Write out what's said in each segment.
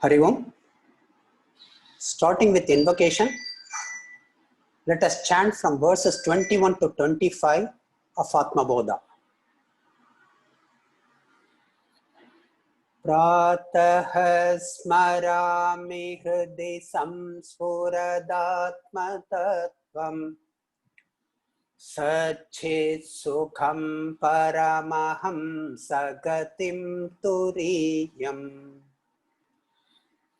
Hari Om. Starting with invocation, let us chant from verses 21 to 25 of Atma Bodha. प्रातः स्मरामि हृदि संस्फुरदात्मतत्त्वम् सच्चित् सुखं परमहं सगतिं तुरीयम्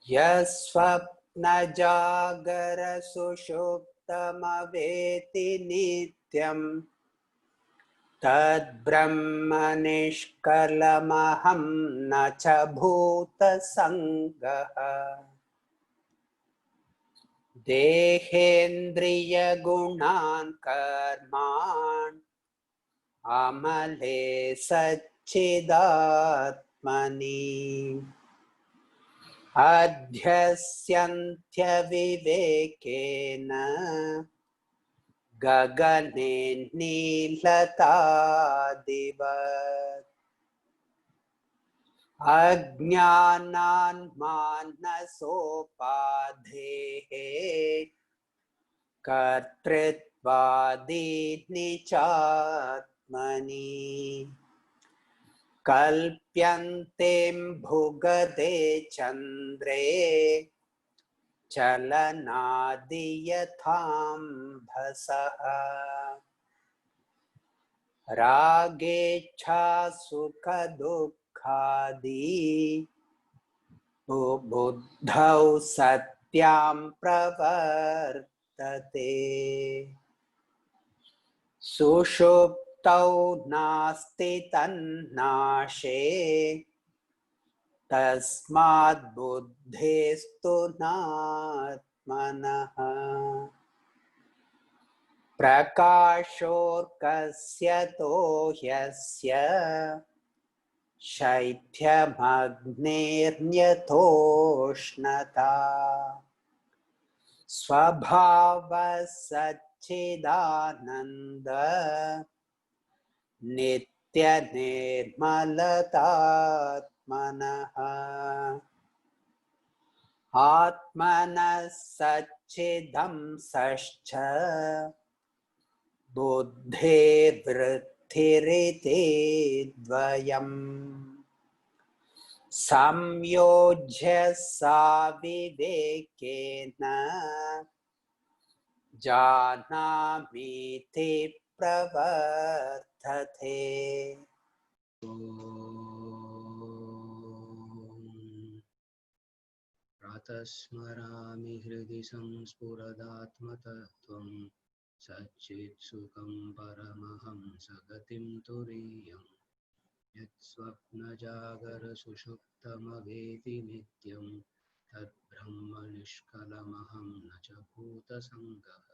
यस्वप्नजागरसुषुप्तमवेति नित्यम् तद्ब्रह्म निष्कलमहं न च भूतसङ्गः देहेन्द्रियगुणान् कर्मान् अमले सच्चिदात्मनि अध्यस्यन्त्यविवेकेन गगने नीलतादिवत् अज्ञानान्मानसोपाधेः कर्तृत्वादीनि चात्मनि कल्प्यन्ते भुगदे चन्द्रे चलनादियथाम्भसः रागेच्छासुखदुःखादि बुद्धौ सत्यां प्रवर्तते सुषुप्तौ नास्ति तन्नाशे तस्माद् बुद्धेस्तु नात्मनः प्रकाशोऽर्कस्य ह्यस्य शैत्यमग्नेर्न्यथोष्णता स्वभावः सच्चिदानन्द नित्यनिर्मलतात्मनः आत्मनः सच्चिदंसश्च बुद्धेर्वृत्तिरिति द्वयम् संयोज्य साविवेकेन जानामीति प्रवर्तते। प्रातः स्मरामि हृदि संस्फुरदात्मतत्त्वं सच्चित्सुखं परमहं सगतिं तुरीयम् यत्स्वप्नजागरसुषुप्तमवेति नित्यं तद्ब्रह्म निष्कलमहं न च भूतसङ्गः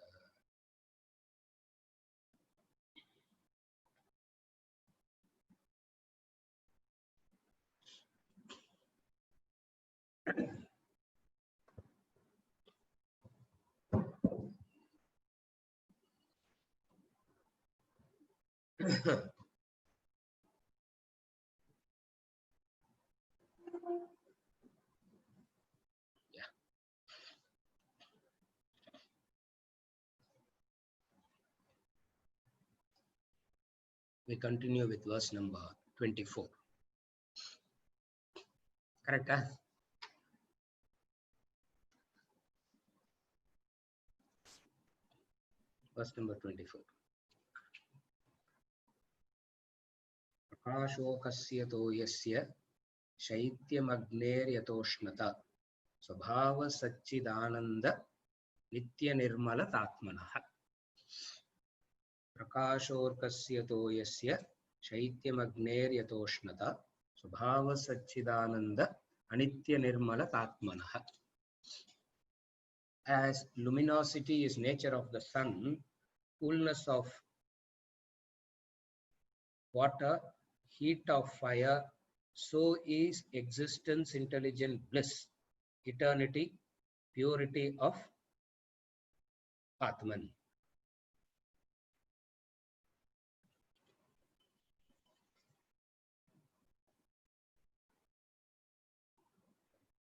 We continue with verse number 24. Correct? Huh? Verse number 24. प्रकाशोकस्य तो यस्य शैत्यमग्नेर्यतोष्णता स्वभावसच्चिदानन्द नित्यनिर्मलतात्मनः प्रकाशोर्कस्य तो यस्य शैत्यमग्नेर्यतोष्णता स्वभावसच्चिदानन्द अनित्यनिर्मलतात्मनः. As luminosity is nature of the sun, coolness of water, heat of fire, so is existence, intelligent bliss, eternity, purity of Atman.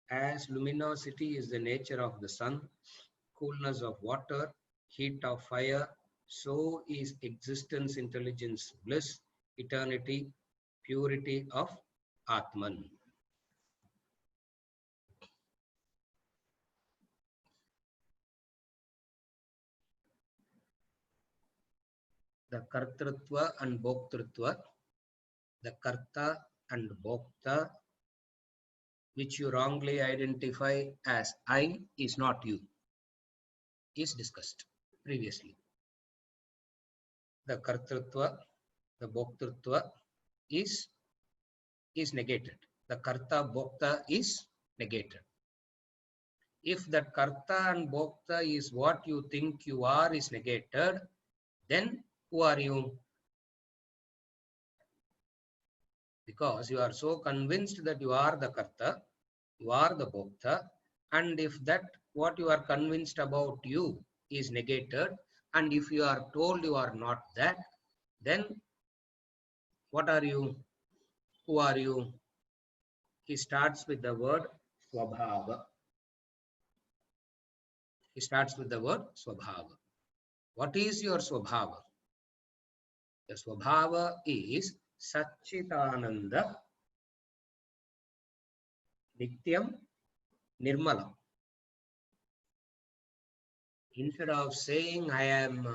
As luminosity is the nature of the sun, coolness of water, heat of fire, so is existence, intelligence, bliss, eternity, purity of Atman. The kartrutva and bhoktrutva, the karta and bhokta, which you wrongly identify as I, is not you, is discussed previously. The kartrutva, the bhoktrutva is negated. The karta bhokta is negated. If that karta and bhokta is what you think you are is negated, then who are you? Because you are so convinced that you are the karta, you are the bhokta, and if that what you are convinced about you is negated, and if you are told you are not that, then what are you? Who are you? He starts with the word swabhava. He starts with the word swabhava. What is your swabhava? The swabhava is Satchitananda Nityam Nirmala. Instead of saying I am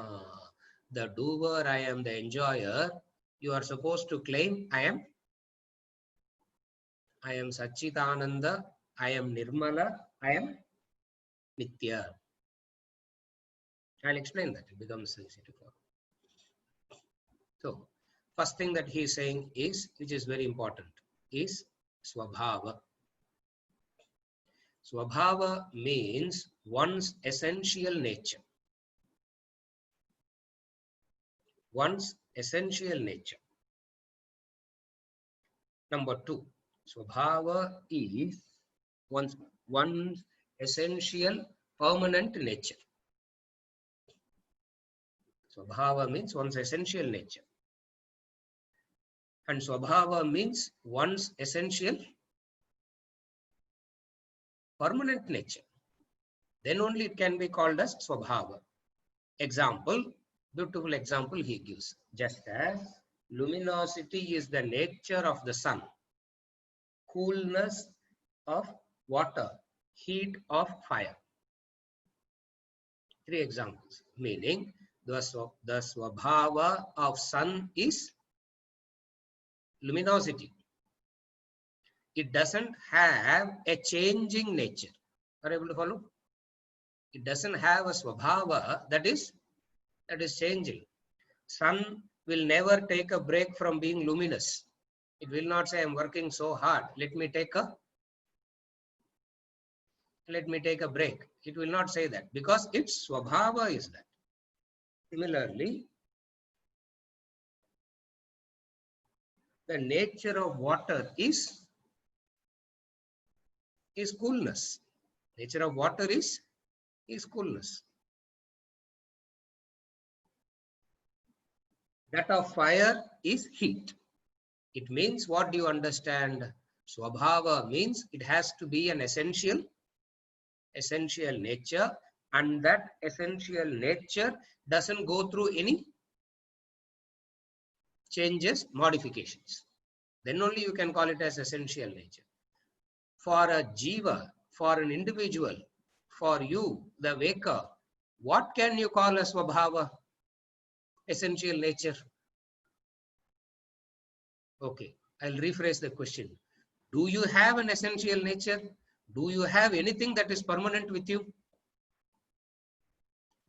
the doer, I am the enjoyer, you are supposed to claim I am Satchitananda, I am Nirmala, I am Nitya. I'll explain that. It becomes easy to follow. So, first thing that he is saying is, which is very important, is Swabhava. Swabhava means one's essential nature. One's essential nature. Number two, Swabhava is one's essential permanent nature. Swabhava means one's essential nature. And Swabhava means one's essential permanent nature. Then only it can be called as Swabhava. Example, beautiful example he gives. Just as luminosity is the nature of the sun, coolness of water, heat of fire. Three examples, meaning the Swabhava of sun is luminosity. It doesn't have a changing nature. Are you able to follow? It doesn't have a Swabhava that is changing. Sun will never take a break from being luminous. It will not say, I'm working so hard, let me take a break. It will not say that because its Swabhava is that. Similarly, the nature of water is coolness. Nature of water is coolness. That of fire is heat. It means, what do you understand? Swabhava means it has to be an essential nature, and that essential nature doesn't go through any changes, modifications. Then only you can call it as essential nature. For a jiva, for an individual, for you, the waker, what can you call a Swabhava? Essential nature. Okay, I'll rephrase the question. Do you have an essential nature? Do you have anything that is permanent with you?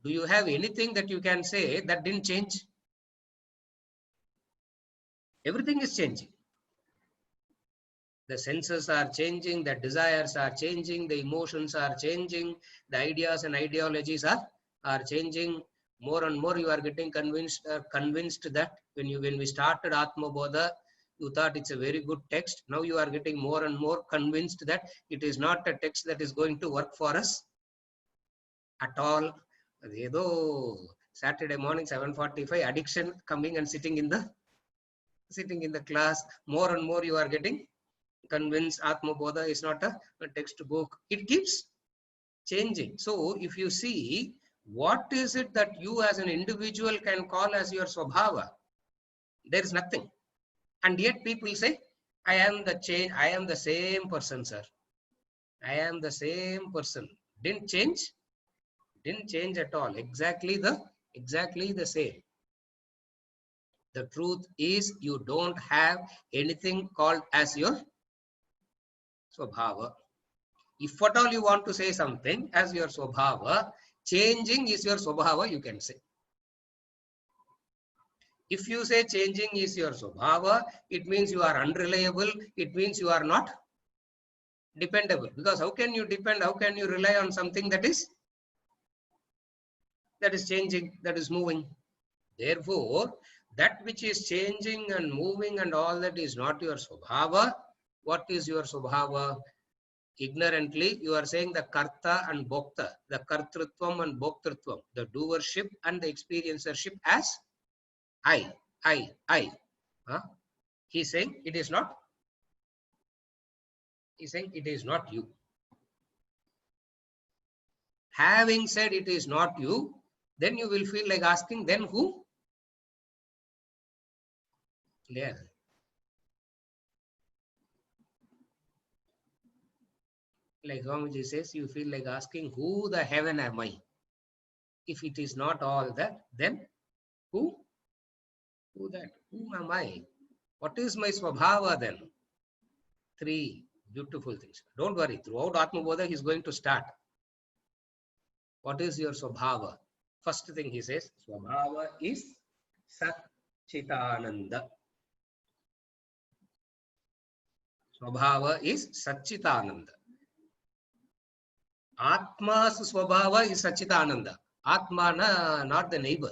Do you have anything that you can say that didn't change? Everything is changing. The senses are changing, the desires are changing, the emotions are changing, the ideas and ideologies are changing. More and more you are getting convinced that when we started Atma Bodha, you thought it's a very good text. Now you are getting more and more convinced that it is not a text that is going to work for us at all. Saturday morning 7:45, addiction coming and sitting in the class. More and more you are getting convince. Atma Bodha is not a textbook. It keeps changing. So if you see, what is it that you as an individual can call as your swabhava? There is nothing. And yet people say, I am the change, I am the same person, sir. I am the same person. Didn't change? Didn't change at all. Exactly the same. The truth is, you don't have anything called as your swabhava. If at all you want to say something as your swabhava, changing is your swabhava, you can say. If you say changing is your swabhava, it means you are unreliable. It means you are not dependable. Because how can you depend? How can you rely on something that is changing, that is moving? Therefore, that which is changing and moving and all that is not your swabhava. What is your swabhava? Ignorantly, you are saying the karta and bhokta, the kartrutvam and bhoktrutvam, the doership and the experiencership as I. Huh? He's saying it is not. He's saying it is not you. Having said it is not you, then you will feel like asking, then who? Yeah. Like Swamiji says, you feel like asking, who the heaven am I? If it is not all that, then who? Who that? Who am I? What is my swabhava then? Three beautiful things. Don't worry, throughout Atma Bodha, he is going to start. What is your swabhava? First thing he says, swabhava is Satchitananda. Swabhava is Satchitananda. Atma's swabhava is Satchitananda. Atmana, not the neighbor.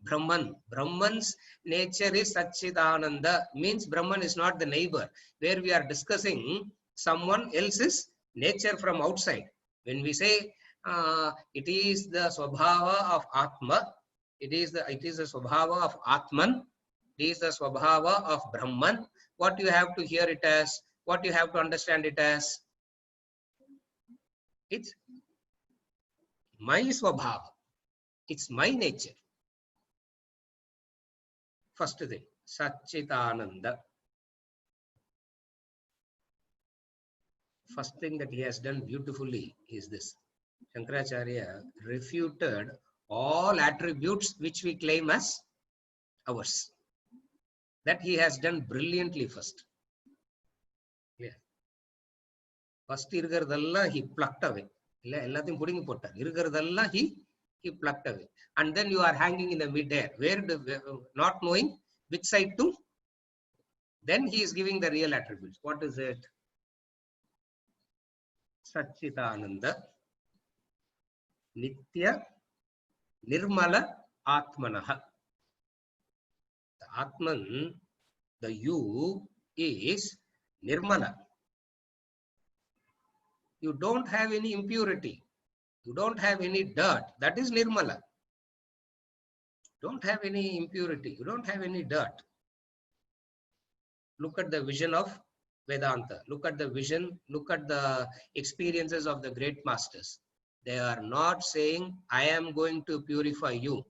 Brahman. Brahman's nature is Satchitananda. Means Brahman is not the neighbor. Where we are discussing someone else's nature from outside. When we say it is the swabhava of Atma, it is the swabhava of Atman, it is the swabhava of Brahman. What you have to hear it as, what you have to understand it as, it's my swabhava, it's my nature. First thing, Satchitananda. First thing that he has done beautifully is this. Shankaracharya refuted all attributes which we claim as ours. That he has done brilliantly first. Yeah. First irgaradalla he plucked away. Ellathiyum pudingi pottar. Irgaradalla he plucked away. And then you are hanging in the mid-air, not knowing which side to. Then he is giving the real attributes. What is it? Satchitananda, Nitya, Nirmala, Atmanaha. The Atman, the you, is Nirmala. You don't have any impurity. You don't have any dirt. That is Nirmala. Don't have any impurity. You don't have any dirt. Look at the vision of Vedanta. Look at the vision. Look at the experiences of the great masters. They are not saying, I am going to purify you.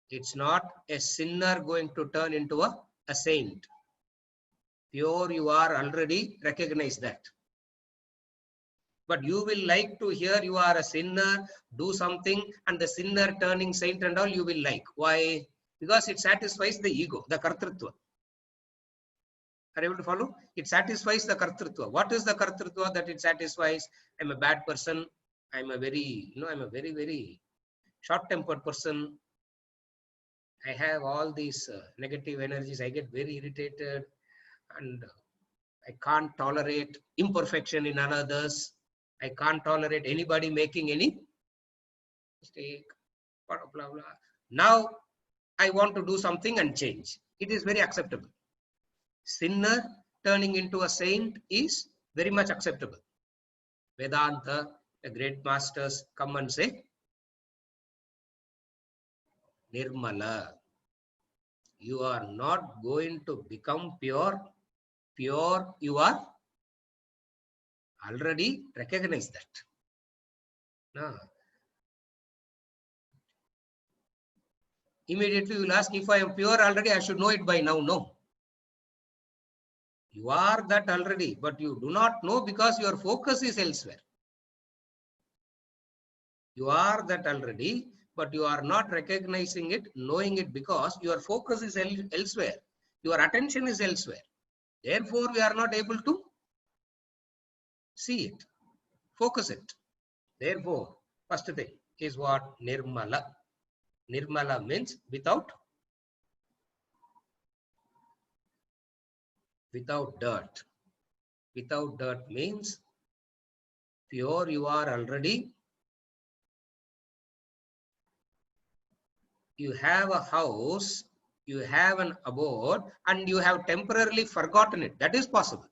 It's not a sinner going to turn into a saint. Pure you are already, recognize that. But you will like to hear you are a sinner, do something, and the sinner turning saint and all you will like. Why? Because it satisfies the ego, the kartrutva. Are you able to follow? It satisfies the kartrutva. What is the kartrutva that it satisfies? I'm a bad person. I'm a very, very short-tempered person. I have all these negative energies. I get very irritated and I can't tolerate imperfection in others. I can't tolerate anybody making any mistake, blah, blah, blah. Now I want to do something and change. It is very acceptable. Sinner turning into a saint is very much acceptable. Vedanta, the great masters come and say, Nirmala, you are not going to become pure pure, you are already recognized that. No. Immediately you will ask, if I am pure already, I should know it by now. No. You are that already, but you do not know because your focus is elsewhere. You are that already, but you are not recognizing it, knowing it, because your focus is elsewhere. Your attention is elsewhere. Therefore, we are not able to see it, focus it. Therefore, first thing is what? Nirmala. Nirmala means without dirt. Without dirt means pure you are already. You have a house, you have an abode, and you have temporarily forgotten it. That is possible.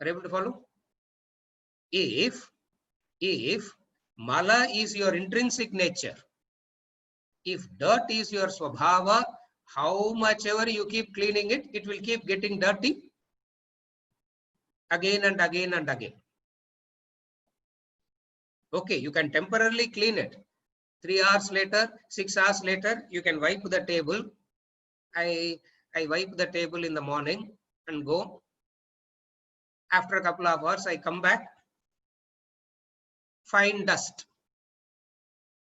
Are you able to follow? If mala is your intrinsic nature, if dirt is your swabhava, how much ever you keep cleaning it, it will keep getting dirty again and again and again. Okay, you can temporarily clean it. 3 hours later, 6 hours later, you can wipe the table. I wipe the table in the morning and go. After a couple of hours, I come back, find dust.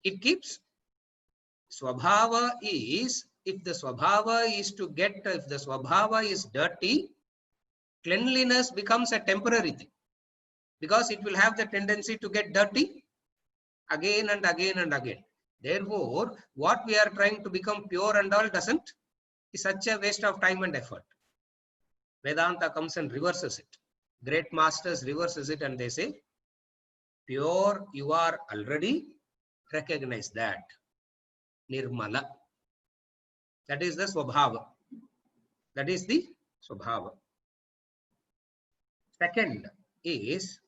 It keeps. Swabhava is, if the swabhava is to get, if the swabhava is dirty, cleanliness becomes a temporary thing, because it will have the tendency to get dirty again and again and again. Therefore, what we are trying to become pure and all doesn't, is such a waste of time and effort. Vedanta comes and reverses it. Great masters reverses it and they say, pure you are already, recognize that. Nirmala. That is the swabhava. That is the swabhava. Second is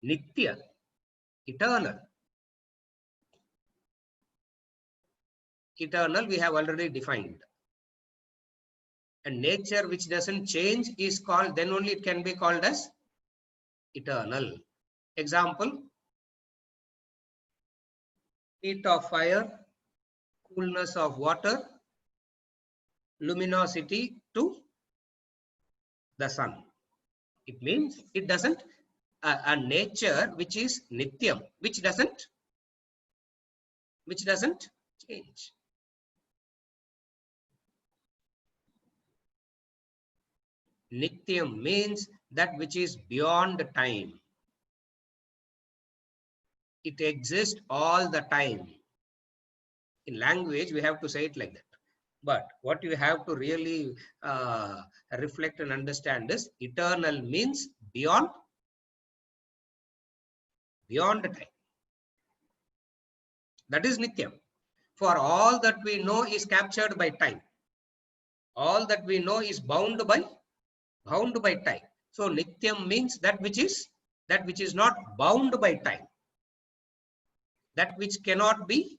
nitya, eternal. Eternal we have already defined. And nature which doesn't change is called, then only it can be called as eternal. Example, heat of fire, coolness of water, luminosity to the sun. It means it doesn't, a nature which is nityam, which doesn't change. Nityam means that which is beyond time. It exists all the time. In language, we have to say it like that. But what you have to really reflect and understand is eternal means beyond time. That is nityam. For all that we know is captured by time. All that we know is bound by time. So nityam means that which is not bound by time. That which cannot be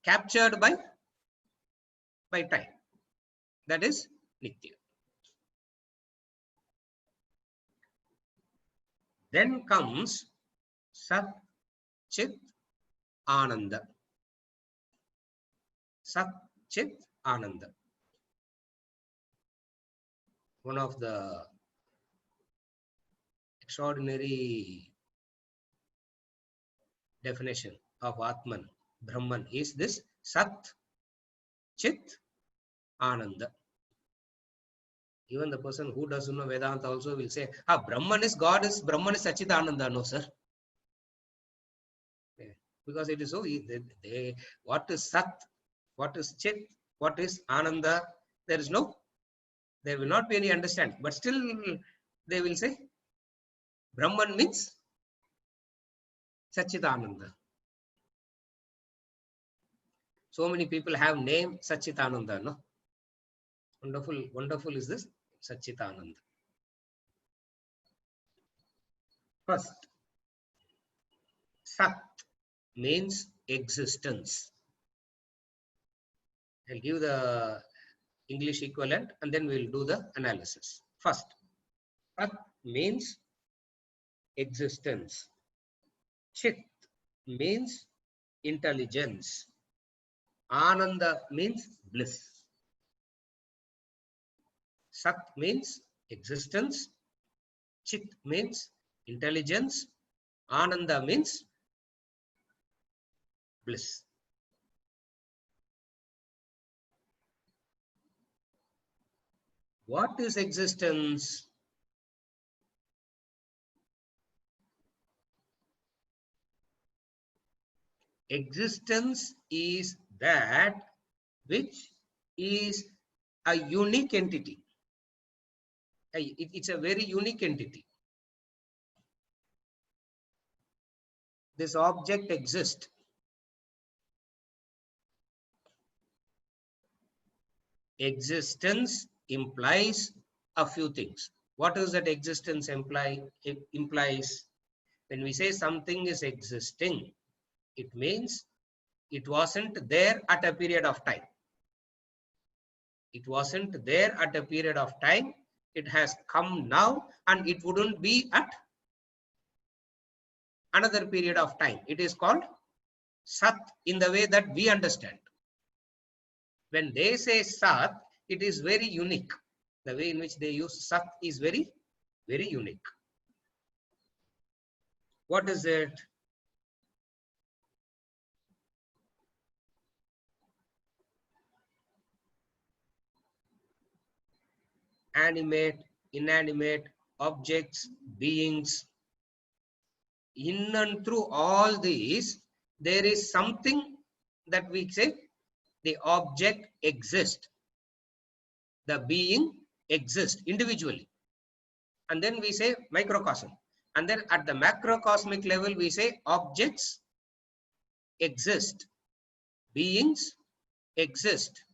captured by time. That is nitya. Then comes Sat Chit Ananda. Sat Chit Ananda. One of the extraordinary definition of Atman, Brahman, is this Sat Chit Ananda. Even the person who doesn't know Vedanta also will say, Brahman is God, Brahman is Sachit Ananda. No, sir. Because it is so easy. What is Sat? What is Chit? What is Ananda? There will not be any understanding. But still, they will say, Brahman means Sachidananda. So many people have name Sachidananda, no? Wonderful is this Sachidananda. First, Sat means existence. I'll give the English equivalent and then we'll do the analysis. First, Sat means existence. Chit means intelligence. Ananda means bliss. Sat means existence. Chit means intelligence. Ananda means bliss. What is existence? Existence is that which is a unique entity. It's a very unique entity. This object exists. Existence implies a few things. What does that existence imply? It implies when we say something is existing, it means it wasn't there at a period of time. It wasn't there at a period of time. It has come now and it wouldn't be at another period of time. It is called Sat in the way that we understand. When they say Sat, it is very unique. The way in which they use Sat is very, very unique. What is it? Animate, inanimate, objects, beings. In and through all these, there is something that we say the object exists. The being exists individually. And then we say microcosm. And then at the macrocosmic level, we say objects exist. Beings exist.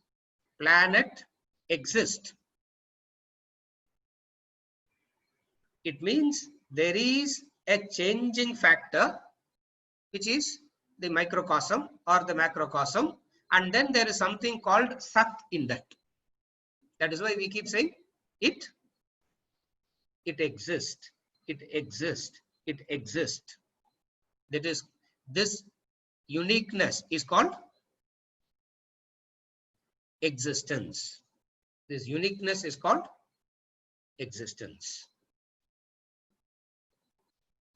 Planet exist. It means there is a changing factor, which is the microcosm or the macrocosm. And then there is something called Sat in that. That is why we keep saying it exists. It exists. It exists. That is, this uniqueness is called existence. This uniqueness is called existence.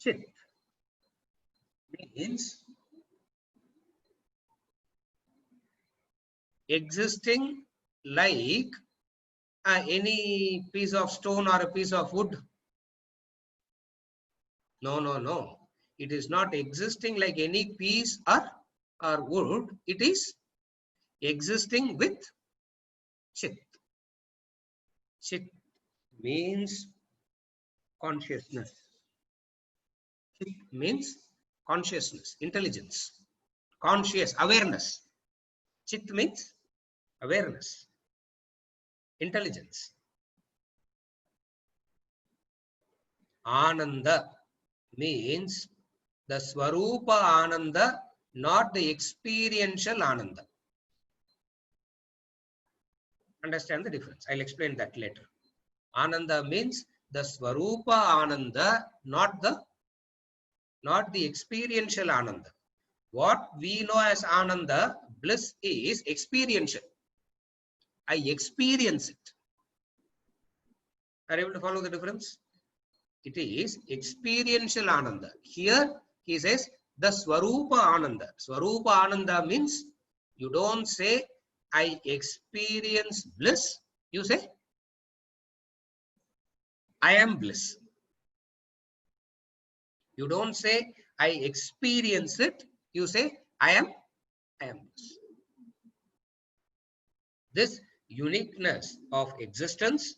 Chit means existing like any piece of stone or a piece of wood. No, no, no. It is not existing like any piece or wood. It is existing with Chit. Chit means consciousness. Chit means consciousness, intelligence, conscious, awareness. Chit means awareness, intelligence. Ananda means the Swarupa Ananda, not the experiential Ananda. Understand the difference? I'll explain that later. Ananda means the Swarupa Ananda, not the experiential Ananda. What we know as Ananda, bliss, is experiential. I experience it. Are you able to follow the difference? It is experiential Ananda. Here he says the Swarupa Ananda. Swarupa Ananda means you don't say I experience bliss. You say I am bliss. You don't say I experience it. You say I am bliss. This uniqueness of existence,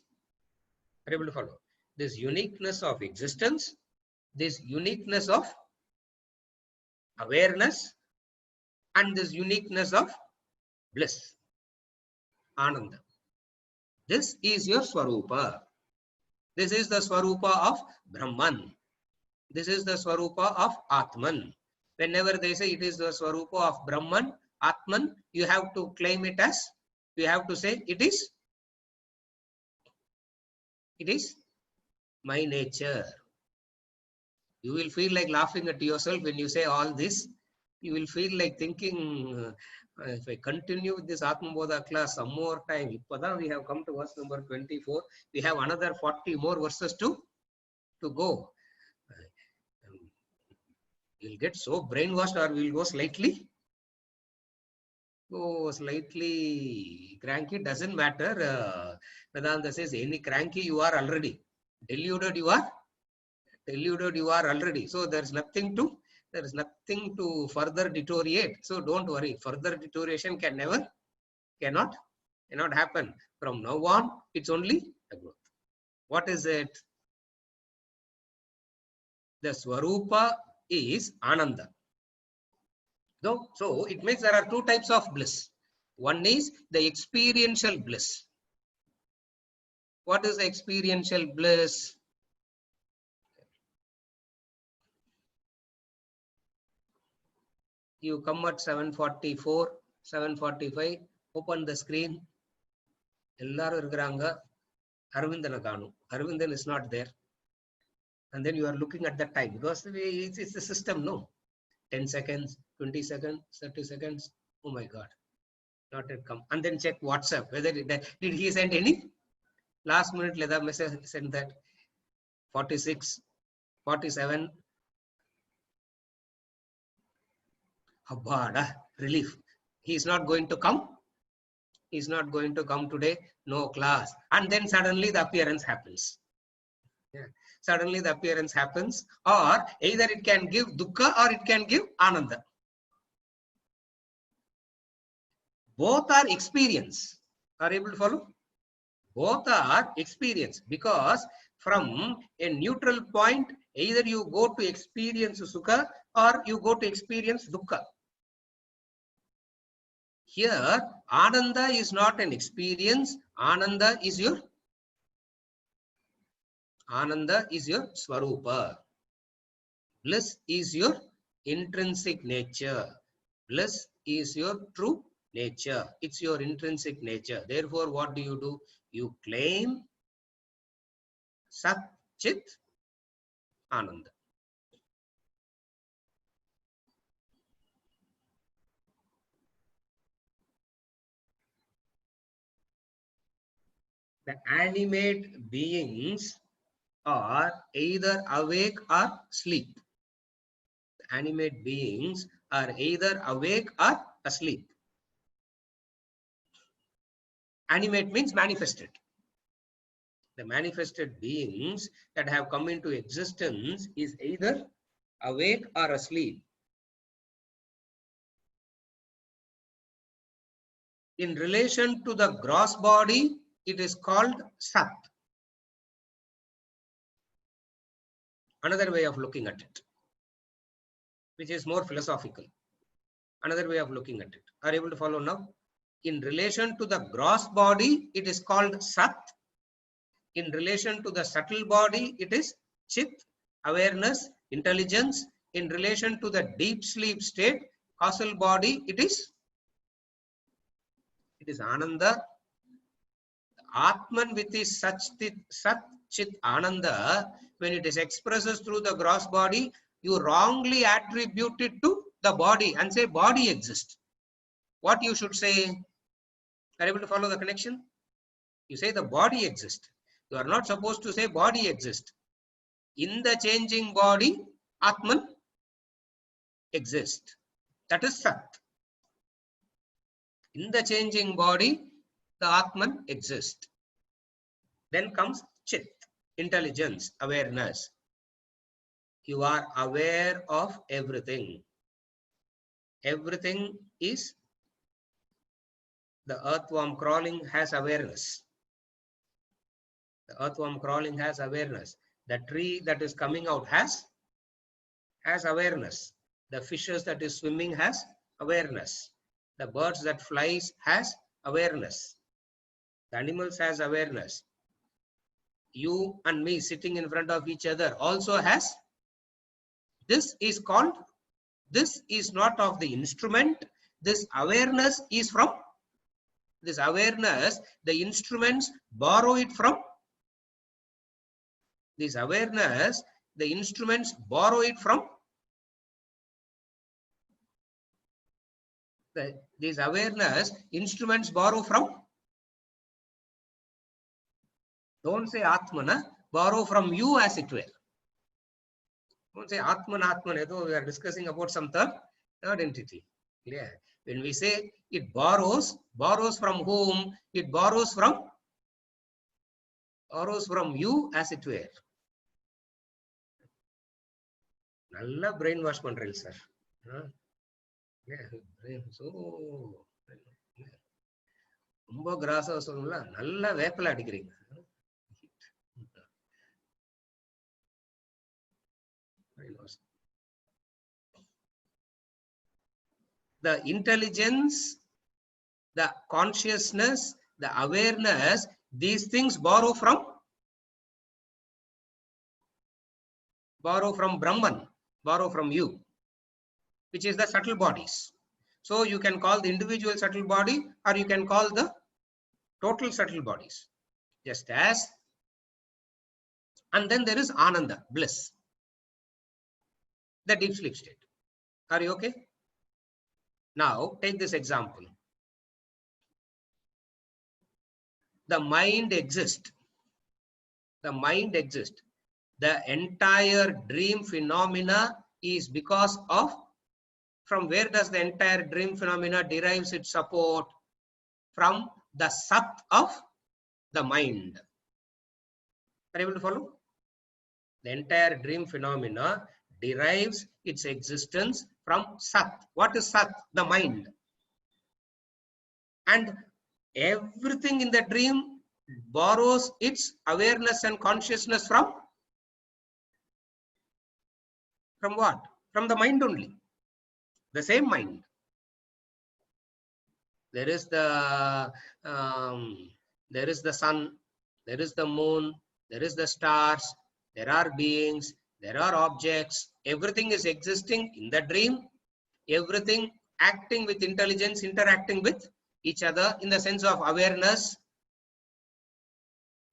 are you able to follow? This uniqueness of existence, this uniqueness of awareness, and this uniqueness of bliss, Ananda. This is your Swarupa. This is the Swarupa of Brahman. This is the Swarupa of Atman. Whenever they say it is the Swarupa of Brahman, Atman, you have to claim it as We have to say it is my nature. You will feel like laughing at yourself when you say all this. You will feel like thinking, if I continue with this Atma Bodha class some more time, we have come to verse number 24. We have another 40 more verses to go. You'll get so brainwashed, or we'll go slightly cranky. Doesn't matter. Vedanta says, any cranky you are already. Deluded you are already. So there is nothing to further deteriorate. So don't worry. Further deterioration cannot happen. From now on, it's only a growth. What is it? The Swarupa is Ananda. So it means there are two types of bliss. One is the experiential bliss. What is the experiential bliss? You come at 7:44, 7:45, open the screen. Ellaru irukkranga. Arvindana kaanu. Arvindan is not there. And then you are looking at the time, because it's the system, no? 10 seconds, 20 seconds, 30 seconds. Oh my God. Not yet come. And then check WhatsApp. Whether did he send any? Last minute leda message sent that. 46, 47. Habada, relief. He is not going to come. He is not going to come today. No class. And then suddenly the appearance happens. Yeah. Suddenly the appearance happens, or either it can give dukkha or it can give ananda. Both are experience. Are you able to follow? Both are experience, because from a neutral point, either you go to experience sukha or you go to experience dukkha. Here, ananda is not an experience. Ananda is your Swarupa. Bliss is your intrinsic nature. Bliss is your true nature. It's your intrinsic nature. Therefore, what do? You claim Sat Chit Ananda. The animate beings are either awake or asleep. The animate beings are either awake or asleep. Animate means manifested. The manifested beings that have come into existence is either awake or asleep. In relation to the gross body, it is called Sat. Another way of looking at it, which is more philosophical. Another way of looking at it. Are you able to follow now? In relation to the gross body, it is called Sat. In relation to the subtle body, it is Chit, awareness, intelligence. In relation to the deep sleep state, causal body, it is Ananda. Atman with his Sat Chit Ananda, when it is expressed through the gross body, you wrongly attribute it to the body and say body exists. What you should say? Are you able to follow the connection? You say the body exists. You are not supposed to say body exists. In the changing body, Atman exists. That is Sat. In the changing body, the Atman exists. Then comes Chit, intelligence, awareness. You are aware of everything. Everything is, the earthworm crawling has awareness. The earthworm crawling has awareness. The tree that is coming out has awareness. The fishes that is swimming has awareness. The birds that flies has awareness. The animals has awareness. You and me sitting in front of each other also has. This is called, this is not of the instrument. This awareness is from This awareness, the instruments borrow it from. This awareness, the instruments borrow it from. This awareness, instruments borrow from. Don't say Atmana, borrow from you as it were. Don't say Atmana, Atmana, though we are discussing about some third entity. Yeah. When we say it borrows from whom? It borrows from you as it were. Nalla brainwash பண்றீங்க sir. So ரொம்ப கிராஸா சொல்லுங்களா, நல்ல வேப்பல அடிக்கிறீங்க. The intelligence, the consciousness, the awareness, these things borrow from Brahman, borrow from you, which is the subtle bodies. So you can call the individual subtle body, or you can call the total subtle bodies. Just as, and then there is Ananda, bliss, the deep sleep state. Are you okay? Now take this example. The mind exists. The mind exists. The entire dream phenomena is because of, from where does the entire dream phenomena derives its support? From the sat of the mind. Are you able to follow? The entire dream phenomena derives its existence from sat. What is sat? The mind. And everything in the dream borrows its awareness and consciousness from what? From the mind only. The same mind. There is the sun, there is the moon, there is the stars, there are beings, there are objects. Everything is existing in the dream. Everything acting with intelligence, interacting with each other in the sense of awareness.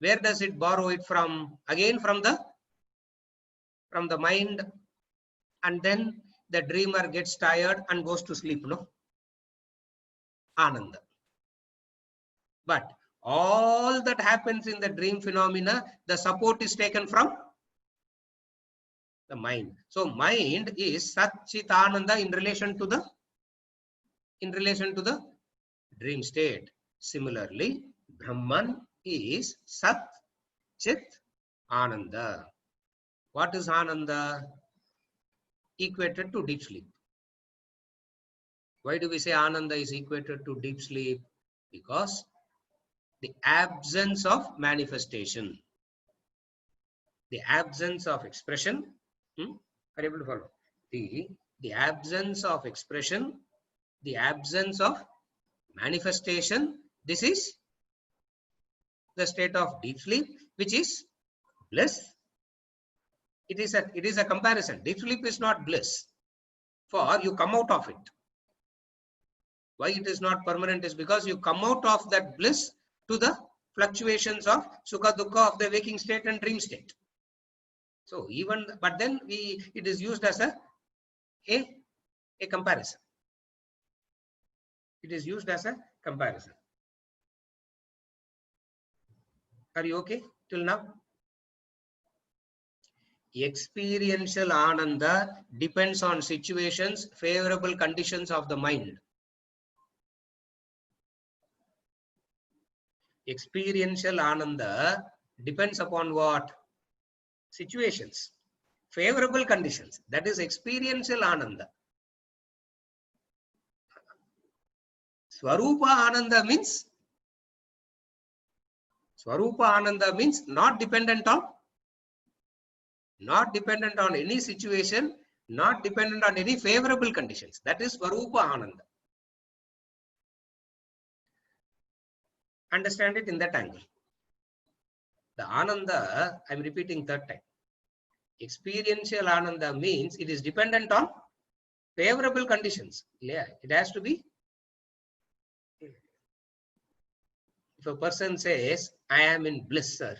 Where does it borrow it from? Again from the mind. And then the dreamer gets tired and goes to sleep, no? Ananda. But all that happens in the dream phenomena, the support is taken from the mind. So mind is Sat Chit Ananda in relation to the dream state. Similarly, Brahman is Sat Chit Ananda. What is Ananda? Equated to deep sleep. Why do we say Ananda is equated to deep sleep? Because the absence of manifestation, the absence of expression, are you able to follow? The absence of expression, the absence of manifestation, this is the state of deep sleep, which is bliss. It is a comparison. Deep sleep is not bliss, for you come out of it. Why it is not permanent is because you come out of that bliss to the fluctuations of sukha dukkha of the waking state and dream state. So even, but then it is used as a comparison. It is used as a comparison. Are you okay till now? Experiential Ananda depends on situations, favorable conditions of the mind. Experiential Ananda depends upon what? Situations, favorable conditions. That is experiential Ananda. Swarupa Ananda means not dependent on any situation, not dependent on any favorable conditions. That is Swarupa Ananda. Understand it in that angle. The Ananda, I am repeating third time. Experiential Ananda means it is dependent on favorable conditions. Yeah, it has to be If a person says, I am in bliss, sir,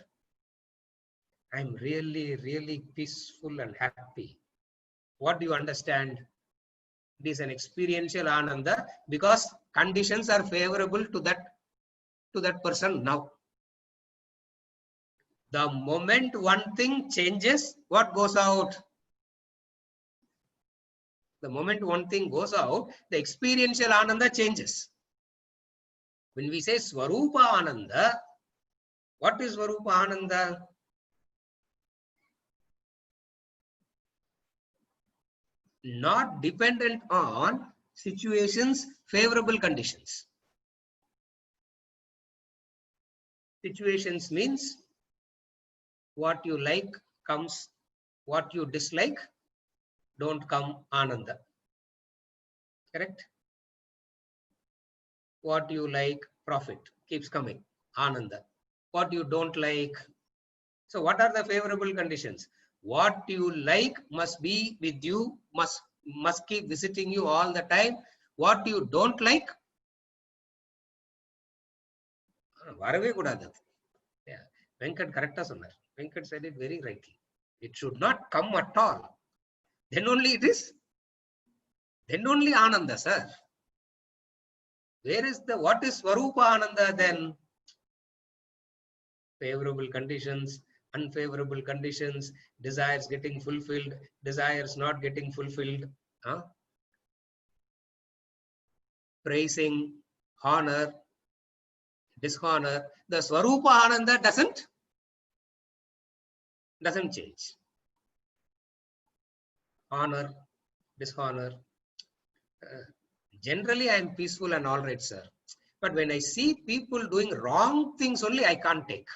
I'm really, really peaceful and happy. What do you understand? It is an experiential ananda because conditions are favorable to that person now. The moment one thing changes, what goes out? The moment one thing goes out, the experiential ananda changes. When we say Swarupa Ananda, what is Swarupa Ananda? Not dependent on situations, favorable conditions. Situations means what you like comes, what you dislike don't come Ananda. Correct? What you like, profit keeps coming, Ananda. What you don't like. So what are the favorable conditions? What you like must be with you, must keep visiting you all the time. What you don't like, varave kudadu. Yeah, Venkat correcta sonnar. Venkat said it very rightly. It should not come at all. Then only it is. Then only Ananda, sir. Where is what is Swarupa Ananda then? Favorable conditions, unfavorable conditions, desires getting fulfilled, desires not getting fulfilled, praising, honor, dishonor. The Swarupa Ananda doesn't change. Honor, dishonor. Generally, I am peaceful and all right, sir. But when I see people doing wrong things only, I can't take.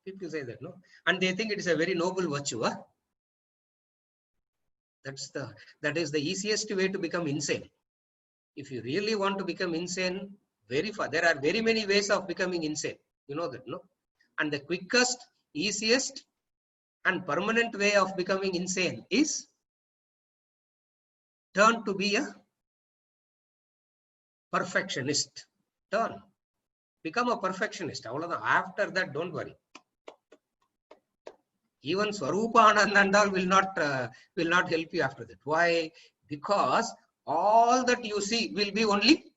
People say that, no? And they think it is a very noble virtue. Huh? That is the easiest way to become insane. If you really want to become insane, there are very many ways of becoming insane. You know that, no? And the quickest, easiest, and permanent way of becoming insane is turn to be a perfectionist. Become a perfectionist. After that, don't worry. Even Swarupa Ananda will not help you after that. Why? Because all that you see will be only,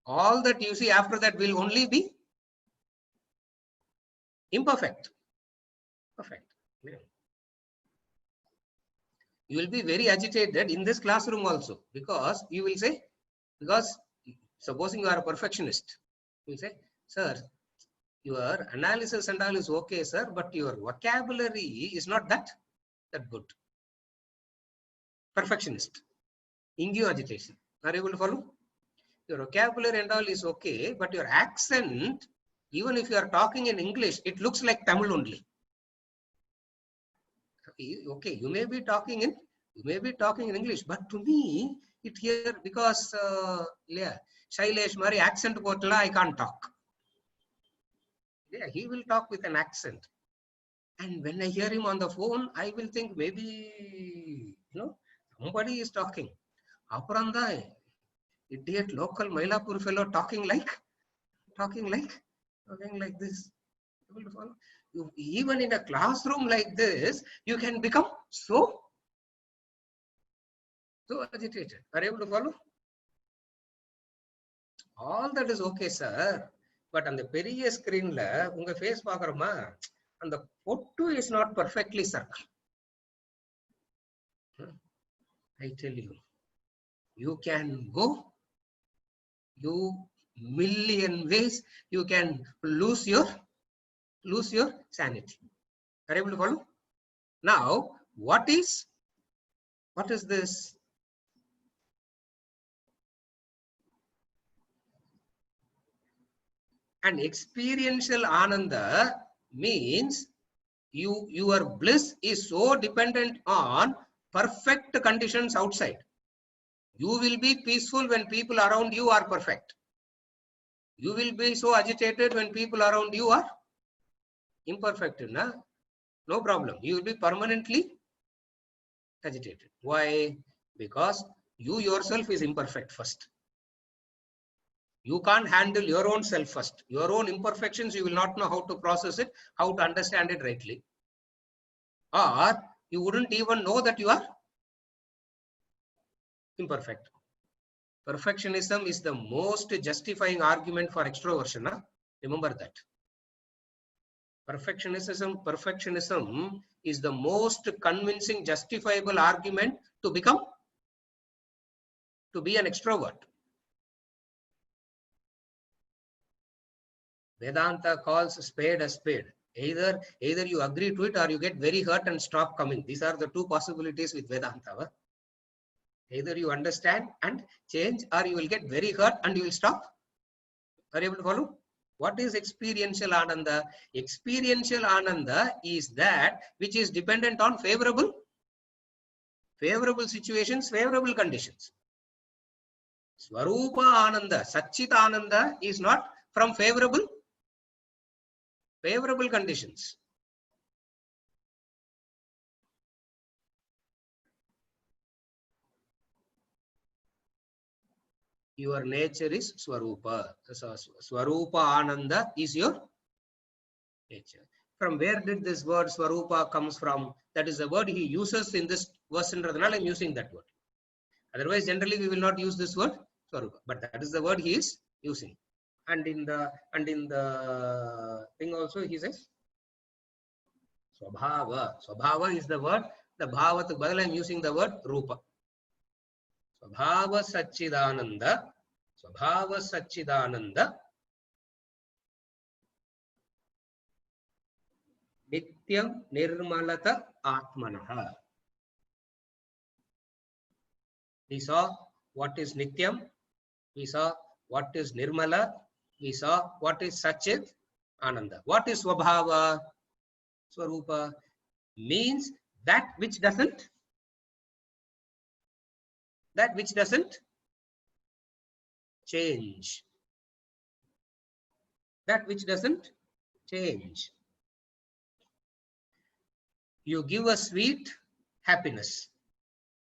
all that you see after that will only be imperfect. Perfect. Yeah. You will be very agitated in this classroom also, because you will say, because supposing you are a perfectionist, you will say, sir, your analysis and all is okay, sir, but your vocabulary is not that good. Perfectionist. Ingyu agitation. Are you able to follow? Your vocabulary and all is okay, but your accent, even if you are talking in English, it looks like Tamil only. Okay, you may be talking in English, but to me, it here, because Shailesh Mari accent potla, I can't talk. Yeah, he will talk with an accent. And when I hear him on the phone, I will think maybe, somebody is talking. Aparanda, idiot local Mailapur fellow talking like this. Even in a classroom like this, you can become so agitated. Are you able to follow? All that is okay, sir. But on the பெரிய screenல உங்க face பார்க்கறோமா, அந்த photo is not perfectly circle. I tell you, you can go million ways. You can lose your sanity. Are you able to follow? Now, what is this? And experiential ananda means your bliss is so dependent on perfect conditions outside. You will be peaceful when people around you are perfect. You will be so agitated when people around you are imperfect. No problem. You will be permanently agitated. Why? Because you yourself is imperfect first. You can't handle your own self first. Your own imperfections, you will not know how to process it, how to understand it rightly. Or you wouldn't even know that you are imperfect. Perfectionism is the most justifying argument for extroversion. Huh? Remember that. Perfectionism is the most convincing, justifiable argument to be an extrovert. Vedanta calls spade a spade. Either you agree to it or you get very hurt and stop coming. These are the two possibilities with Vedanta. Huh? Either you understand and change, or you will get very hurt and you will stop. Are you able to follow? What is experiential Ananda? Experiential Ananda is that which is dependent on favorable situations, favorable conditions. Swarupa Ananda, Satchit Ananda is not from favorable conditions. Your nature is Swarupa. So, Swarupa Ananda is your nature. From where did this word Swarupa comes from? That is the word he uses in this verse. I'm using that word. Otherwise, generally we will not use this word Swarupa. But that is the word he is using. And in the thing also he says Swabhava. Swabhava is the word. The bhava to badal, I am using the word Rupa. Swabhava Satchidananda. Swabhava Satchidananda. Nityam Nirmalata Atmanaha. We saw what is Nityam. We saw what is Nirmala. We saw what is Satchit Ananda. What is Swabhava? Swarupa means that which doesn't change. That which doesn't change. You give a sweet happiness.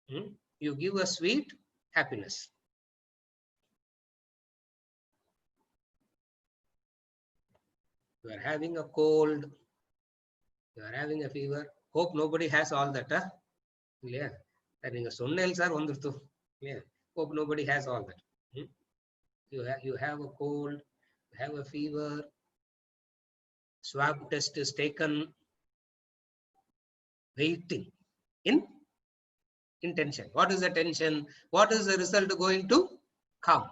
You give a sweet happiness. You are having a cold. You are having a fever. Hope nobody has all that. Huh? Yeah. Yeah. Hope nobody has all that. You have a cold, you have a fever, swab test is taken, waiting in tension. What is the tension? What is the result going to come?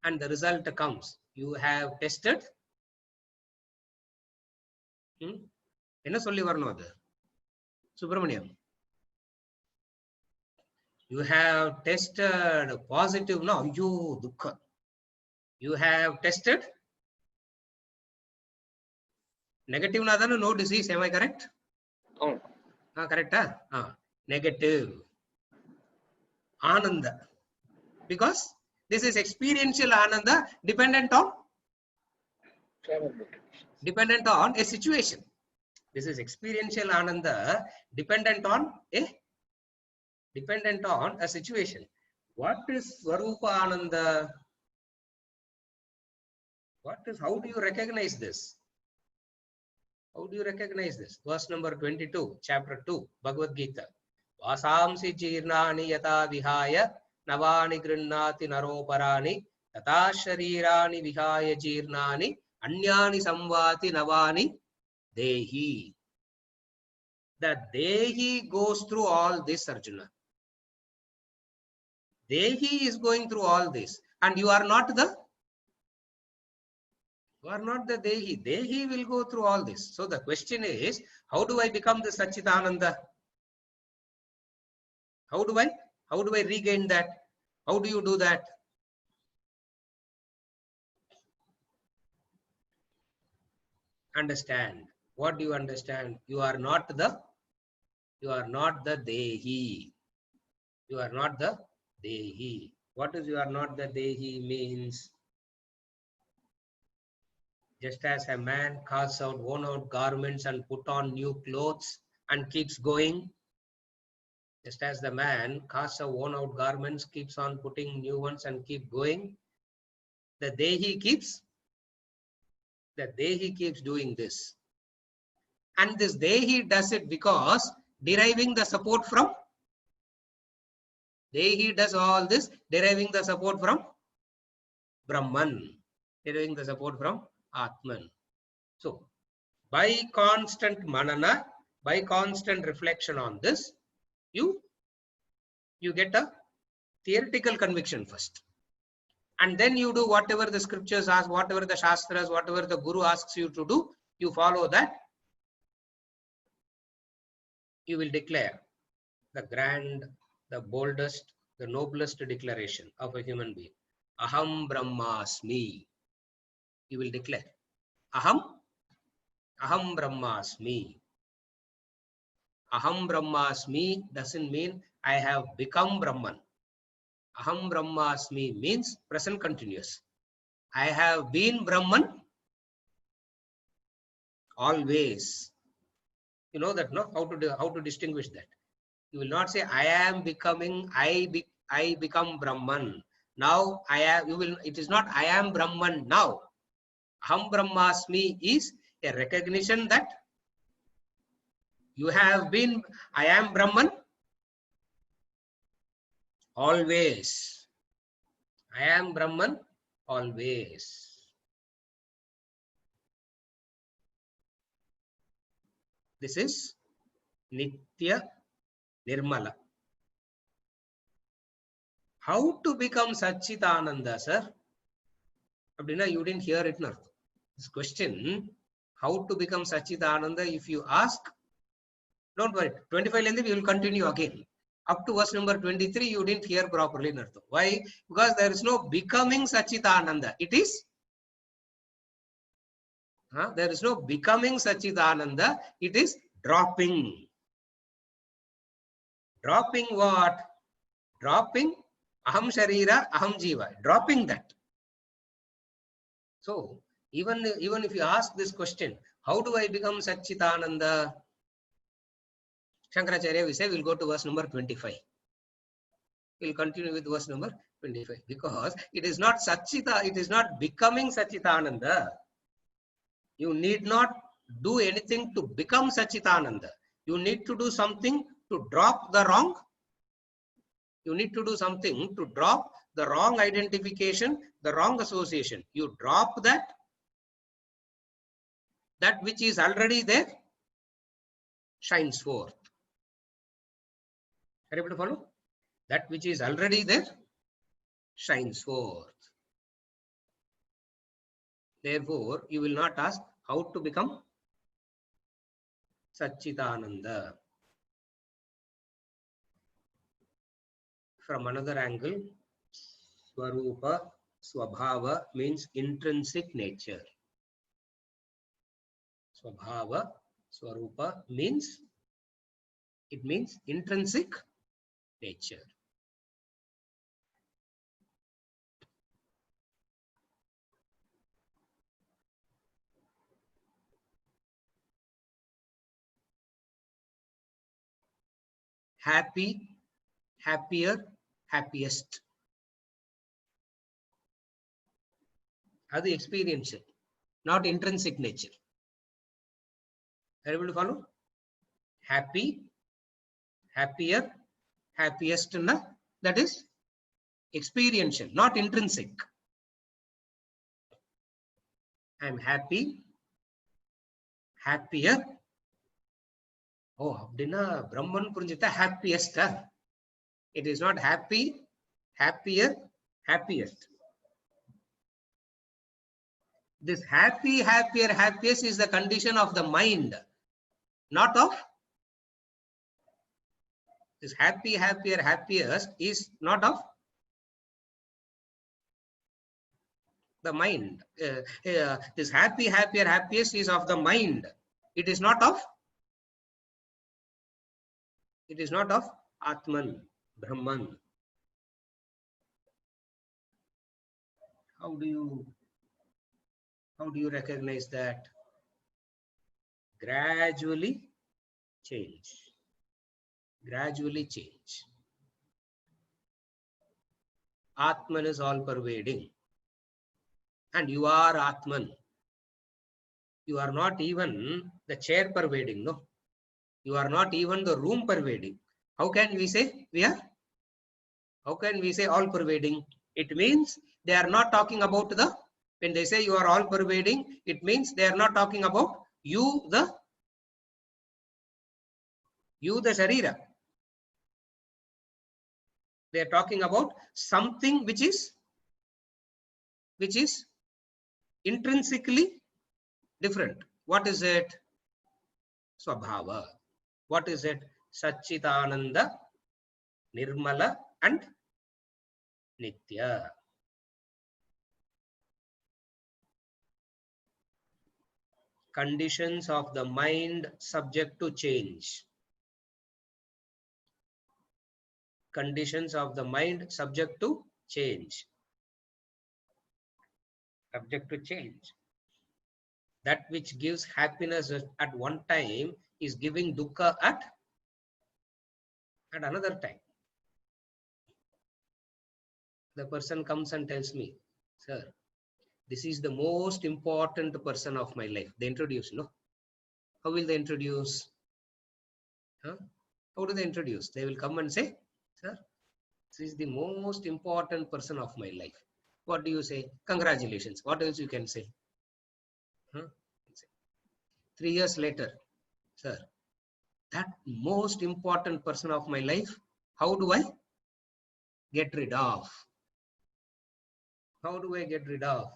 And the result comes. You have tested. என்ன சொல்லி வரணும் அது Subramaniam? You have tested positive. No, you dukha. You have tested negative. No disease. Am I correct? Oh. Correct. Negative. Ananda. Because this is experiential Ananda dependent on a situation. This is experiential Ananda dependent on a situation. What is Swarupa Ananda? How do you recognize this? How do you recognize this? Verse number 22, chapter 2, Bhagavad Gita. Vasamsi jirnani yata vihaya navani grinnati naroparani tata sharirani vihaya jirnani anyani samvati navani dehi. The dehi goes through all this, Arjuna. Dehi is going through all this, and you are not the Dehi. Dehi will go through all this. So the question is, how do I become the Satchitananda? How do I regain that? How do you do that? Understand. What do you understand? You are not the Dehi. You are not the Dehi. What is you are not the Dehi means? Just as a man casts out worn out garments and put on new clothes and keeps going, just as the man casts out worn out garments, keeps on putting new ones and keep going, the Dehi keeps doing this. And this Dehi does it because deriving the support from, Dehi does all this deriving the support from Brahman, deriving the support from Atman. So, by constant manana, by constant reflection on this, you get a theoretical conviction first. And then you do whatever the scriptures ask, whatever the shastras, whatever the guru asks you to do, you follow that. You will declare the grand, the boldest, the noblest declaration of a human being. Aham Brahmasmi. You will declare. Aham Brahmasmi. Aham Brahmasmi doesn't mean I have become Brahman. Aham Brahmasmi means present continuous. I have been Brahman always. You know that, no? How to distinguish that? You will not say I am becoming, I become Brahman. Now I am, you will, it is not I am Brahman now. Aham Brahmasmi is a recognition that you have been, I am Brahman always. I am Brahman always. This is Nitya Nirmala. How to become Satchitananda, sir? Abdina, you didn't hear it now. This question, how to become Satchitananda, if you ask, don't worry, 25 length we will continue again. Up to verse number 23, you didn't hear properly. Why? Because there is no becoming Satchitananda. It is, there is no becoming Satchitananda. It is dropping. Dropping what? Dropping Aham Sharira, Aham Jiva. Dropping that. So, even if you ask this question, how do I become Satchitananda? Shankaracharya, we say we'll go to verse number 25. We'll continue with verse number 25 because it is not Satchita, it is not becoming Satchitananda. You need not do anything to become Satchitananda. You need to do something to drop the wrong. You need to do something to drop the wrong identification, the wrong association. You drop that which is already there shines forth. Are you able to follow? That which is already there shines forth. Therefore, you will not ask how to become Satchitananda. From another angle, Swarupa, Swabhava means intrinsic nature. Swabhava, Swarupa means, it means intrinsic nature. Happy, happier, happiest. That's the experiential, not intrinsic nature. Are you able to follow? Happy, happier, happiest, that is experiential, not intrinsic. I am happy, happier. Oh, Abdina, Brahman Purjita, happiest. It is not happy, happier, happiest. This happy, happier, happiest is the condition of the mind, not of this happy, happier, happiest is not of the mind. This happy, happier, happiest is of the mind. It is not of Atman, Brahman. How do you recognize that? Gradually change. Gradually change. Atman is all pervading. And you are Atman. You are not even the chair pervading, no. You are not even the room pervading. How can we say we are? How can we say all pervading? It means they are not talking about the, when they say you are all pervading, it means they are not talking about you, the Sharira. They are talking about something which is intrinsically different. What is it? Swabhava. What is it? Satchitananda, Nirmala and Nitya. Conditions of the mind subject to change. Conditions of the mind subject to change. Subject to change. That which gives happiness at one time is giving dukkha at another time. The person comes and tells me, sir, this is the most important person of my life. They introduce, no? How will they introduce? Huh? How do they introduce? They will come and say, sir, this is the most important person of my life. What do you say? Congratulations. What else you can say? Huh? 3 years later, sir, that most important person of my life, how do I get rid of? How do I get rid of?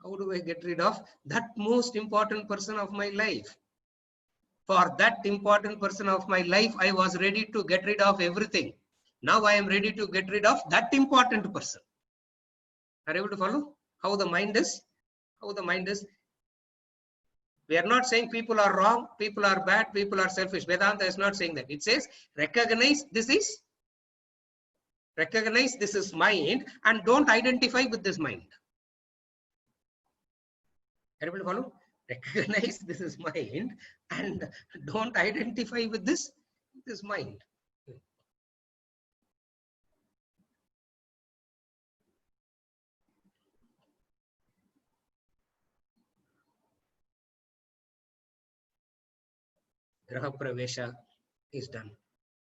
How do I get rid of that most important person of my life? For that important person of my life, I was ready to get rid of everything. Now I am ready to get rid of that important person. Are you able to follow how the mind is? How the mind is? We are not saying people are wrong, people are bad, people are selfish. Vedanta is not saying that. It says recognize this is mind and don't identify with this mind. Are you able to follow? Recognize this is mind and don't identify with this mind. Graha Pravesha is done.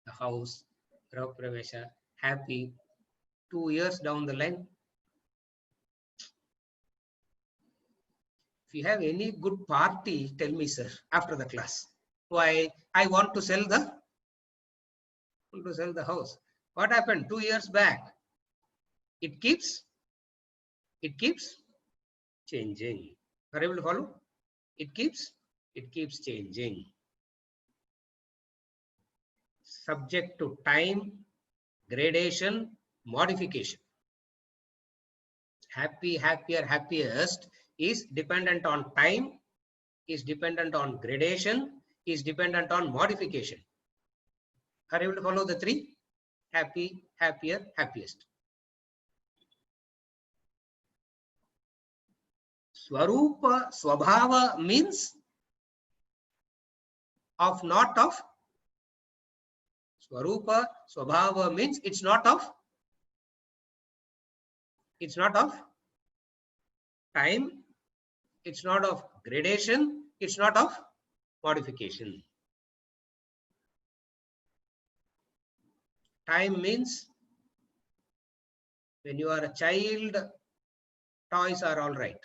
The house, Graha Pravesha, happy. 2 years down the line, if you have any good party, tell me, sir, after the class. Why? I want to sell the house. What happened 2 years back? It keeps changing. Are you able to follow? It keeps changing. Subject to time, gradation, modification. Happy, happier, happiest is dependent on time, is dependent on gradation, is dependent on modification. Are you able to follow the three? Happy, happier, happiest. Swarupa, Swabhava means of, not of. Swarupa, Swabhava means it's not of time, it's not of gradation, it's not of modification. Time means when you are a child, toys are all right.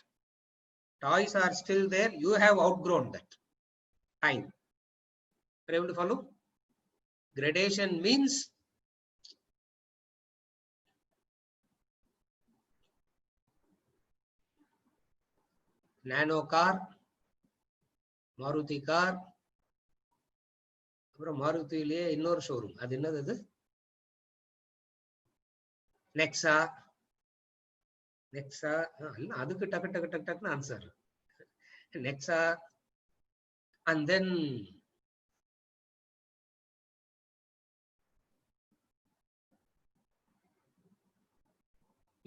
Toys are still there, you have outgrown that. Time. Are you able to follow? Gradation means nano car, Maruti car, அப்புறம் மாருதியிலேயே இன்னொரு showroom, அது என்னது? நெக்ஸா. அதுக்கு டக்கு answer. Nexa and then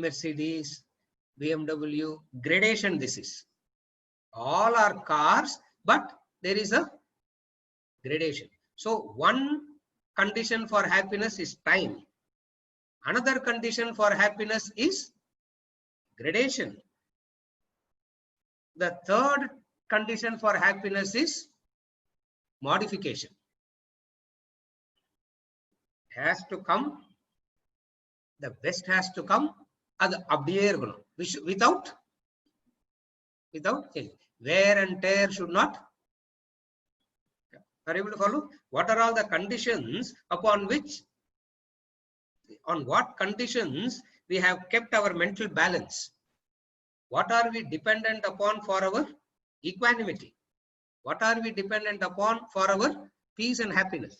Mercedes, BMW, gradation this is. All are cars, but there is a gradation. So one condition for happiness is time. Another condition for happiness is gradation. The third condition for happiness is modification. Has to come, the best has to come, without change. Wear and tear should not. Are you able to follow? What are all the conditions upon which, on what conditions we have kept our mental balance? What are we dependent upon for our equanimity? What are we dependent upon for our peace and happiness?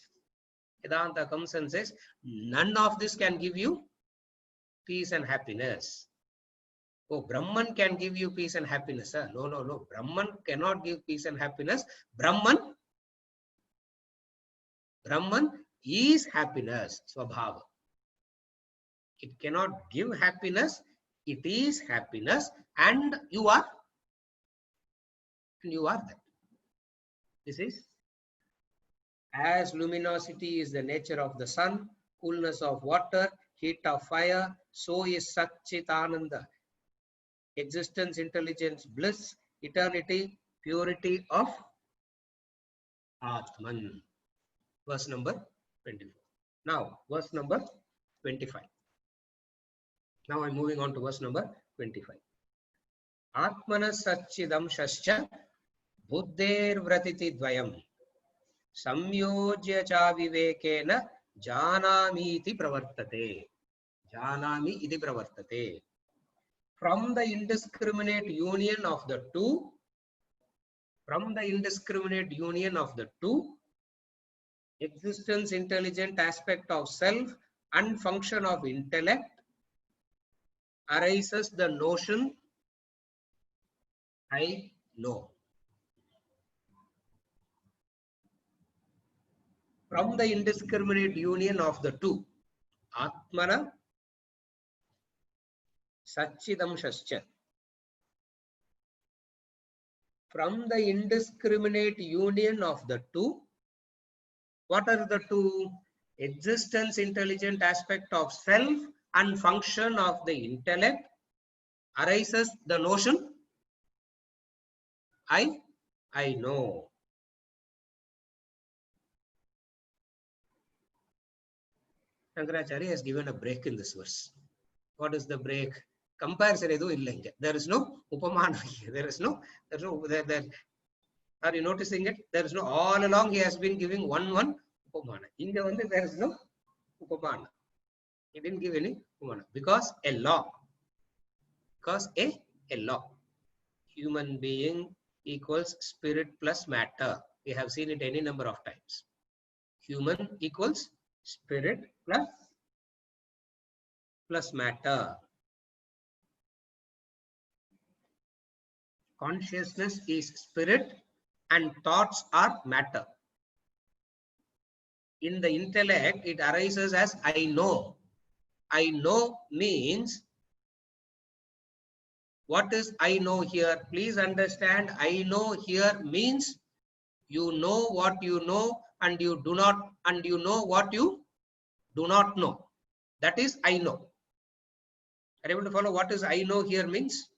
Vedanta comes and says, none of this can give you peace and happiness. Oh, Brahman can give you peace and happiness. Huh? No, no, no. Brahman cannot give peace and happiness. Brahman is happiness, Swabhava. It cannot give happiness. It is happiness, and you are that. This is, as luminosity is the nature of the sun, coolness of water, heat of fire, so is Satchitananda. Existence, intelligence, bliss, eternity, purity of Atman. Verse number 24. Now, verse number 25. Now I'm moving on to verse number 25. Atmana Satchidam Shascha Buddher Vratiti Dvayam Samyojya Cha Vivekena Janami iti pravartate. Janami iti pravartate. From the indiscriminate union of the two, existence, intelligent aspect of self and function of intellect, arises the notion I know. From the indiscriminate union of the two, Atmana Satchidam Shascha. From the indiscriminate union of the two, what are the two? Existence, intelligent aspect of self and function of the intellect, arises the notion I know. Shankaracharya has given a break in this verse. What is the break? Comparison edu illa inga. There is no upamana. Are you noticing it? There is no, all along he has been giving one upamana. Inga only there is no upamana. He didn't give any upamana because a law. Because a law. Human being equals spirit plus matter. We have seen it any number of times. Human equals spirit plus matter. Consciousness is spirit and thoughts are matter. In the intellect, it arises as I know. I know means, what is I know here? Please understand, I know here means you know what you know and you do not, and you know what you do not know. That is I know. Are you able to follow what is I know here means?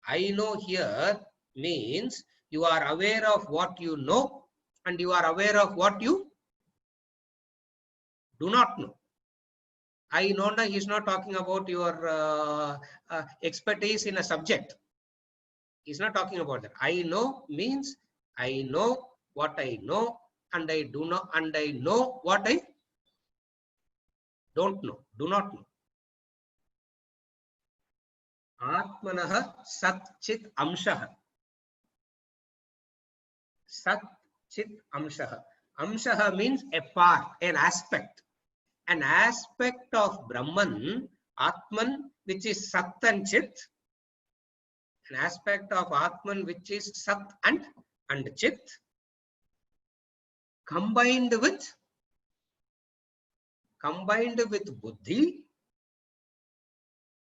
I know here means you are aware of what you know and you are aware of what you do not know. I know now, he is not talking about your expertise in a subject. He is not talking about that. I know means I know what I know and I do not, and I know what I don't know, do not know. Atmanaha Satchit Amshaha. Satchit Amshaha. Amshaha means a part, an aspect. An aspect of Brahman, Atman, which is Sat and Chit. An aspect of Atman which is Sat and Chit, combined with Buddhi,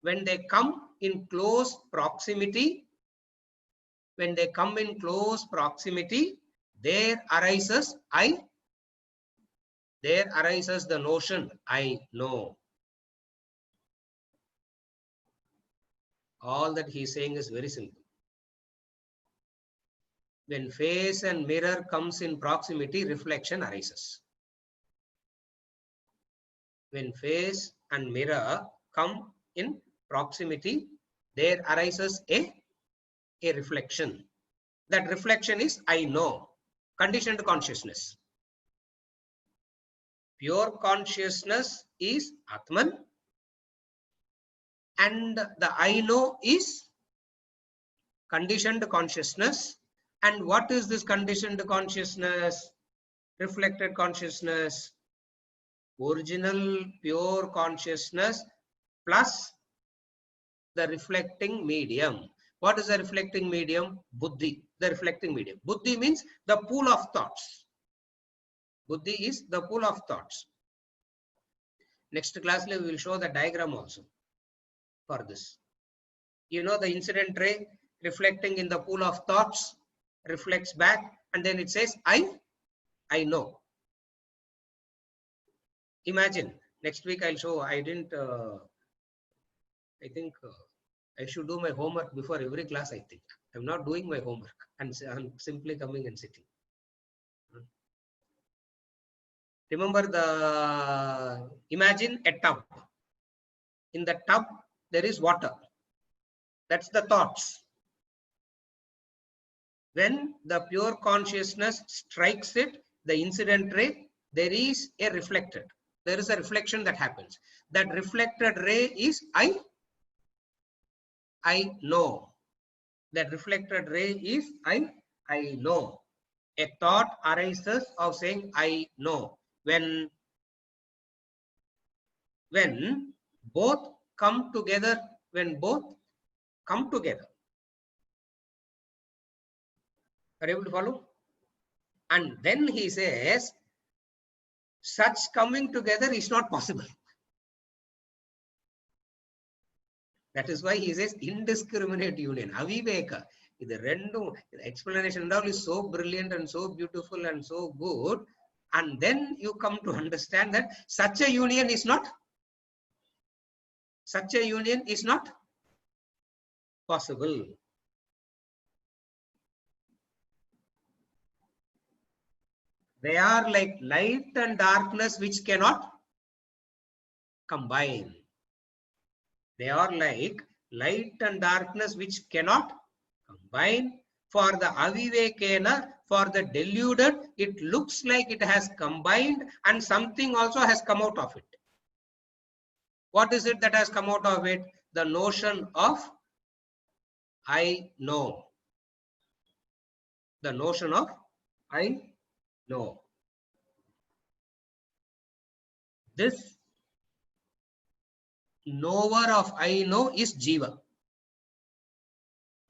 when they come in close proximity, there arises the notion I know. All that he is saying is very simple. When face and mirror comes in proximity, reflection arises. When face and mirror come in proximity, there arises a reflection. That reflection is I know, conditioned consciousness. Pure consciousness is Atman, and the I know is conditioned consciousness. And what is this conditioned consciousness? Reflected consciousness. Original pure consciousness plus the reflecting medium. What is the reflecting medium? Buddhi, the reflecting medium. Buddhi means the pool of thoughts. Buddhi is the pool of thoughts. Next class we will show the diagram also for this. You know the incident ray reflecting in the pool of thoughts, reflects back, and then it says, I know. Imagine, next week I'll show, I think I should do my homework before every class, I think. I'm not doing my homework and I'm simply coming and sitting. Remember imagine a tub. In the tub, there is water. That's the thoughts. When the pure consciousness strikes it, the incident ray, there is a reflected. There is a reflection that happens. That reflected ray is I know. That reflected ray is I know. A thought arises of saying I know. When both come together, are you able to follow? And then he says, such coming together is not possible. That is why he says indiscriminate union, aviveka. The explanation and all is so brilliant and so beautiful and so good. And then you come to understand that such a union is not possible. They are like light and darkness which cannot combine. They are like light and darkness which cannot combine. For the avivekena, for the deluded, it looks like it has combined and something also has come out of it. What is it that has come out of it? The notion of I know. The notion of I know. This knower of I know is Jiva.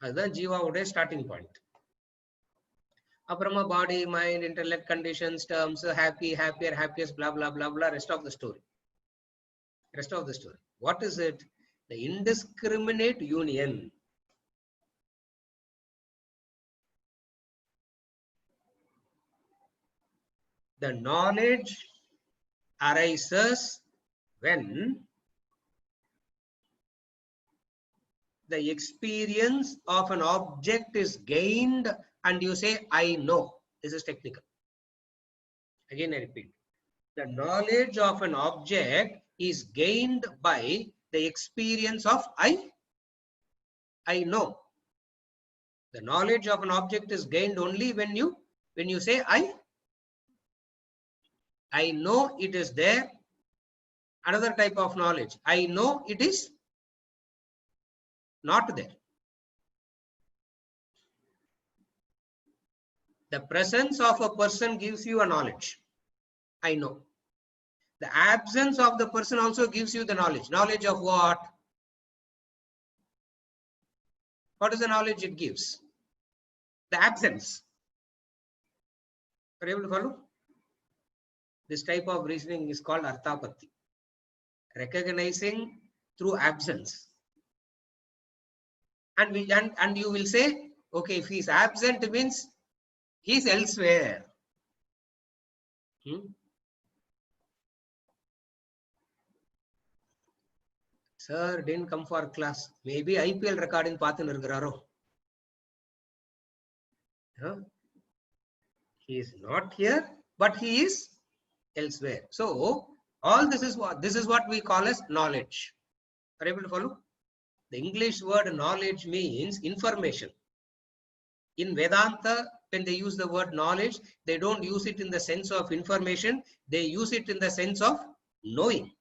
That's the Jiva starting point. Aprama body, mind, intellect, conditions, terms, happy, happier, happiest, blah, blah, blah, blah, rest of the story. What is it? The indiscriminate union. The knowledge arises when the experience of an object is gained and you say, I know. This is technical. Again, I repeat. The knowledge of an object is gained by the experience of I know. The knowledge of an object is gained only when you say I know it is there. Another type of knowledge. I know it is not there. The presence of a person gives you a knowledge. I know. The absence of the person also gives you the knowledge. Knowledge of what? What is the knowledge it gives? The absence. Are you able to follow? This type of reasoning is called Arthapatti. Recognizing through absence. And you will say, okay, if he is absent means he is elsewhere. Sir didn't come for class. Maybe IPL recording paathu irukkraro. Huh? He is not here, but he is elsewhere. So all this is what we call as knowledge. Are you able to follow? The English word knowledge means information. In Vedanta, when they use the word knowledge, they don't use it in the sense of information. They use it in the sense of knowing.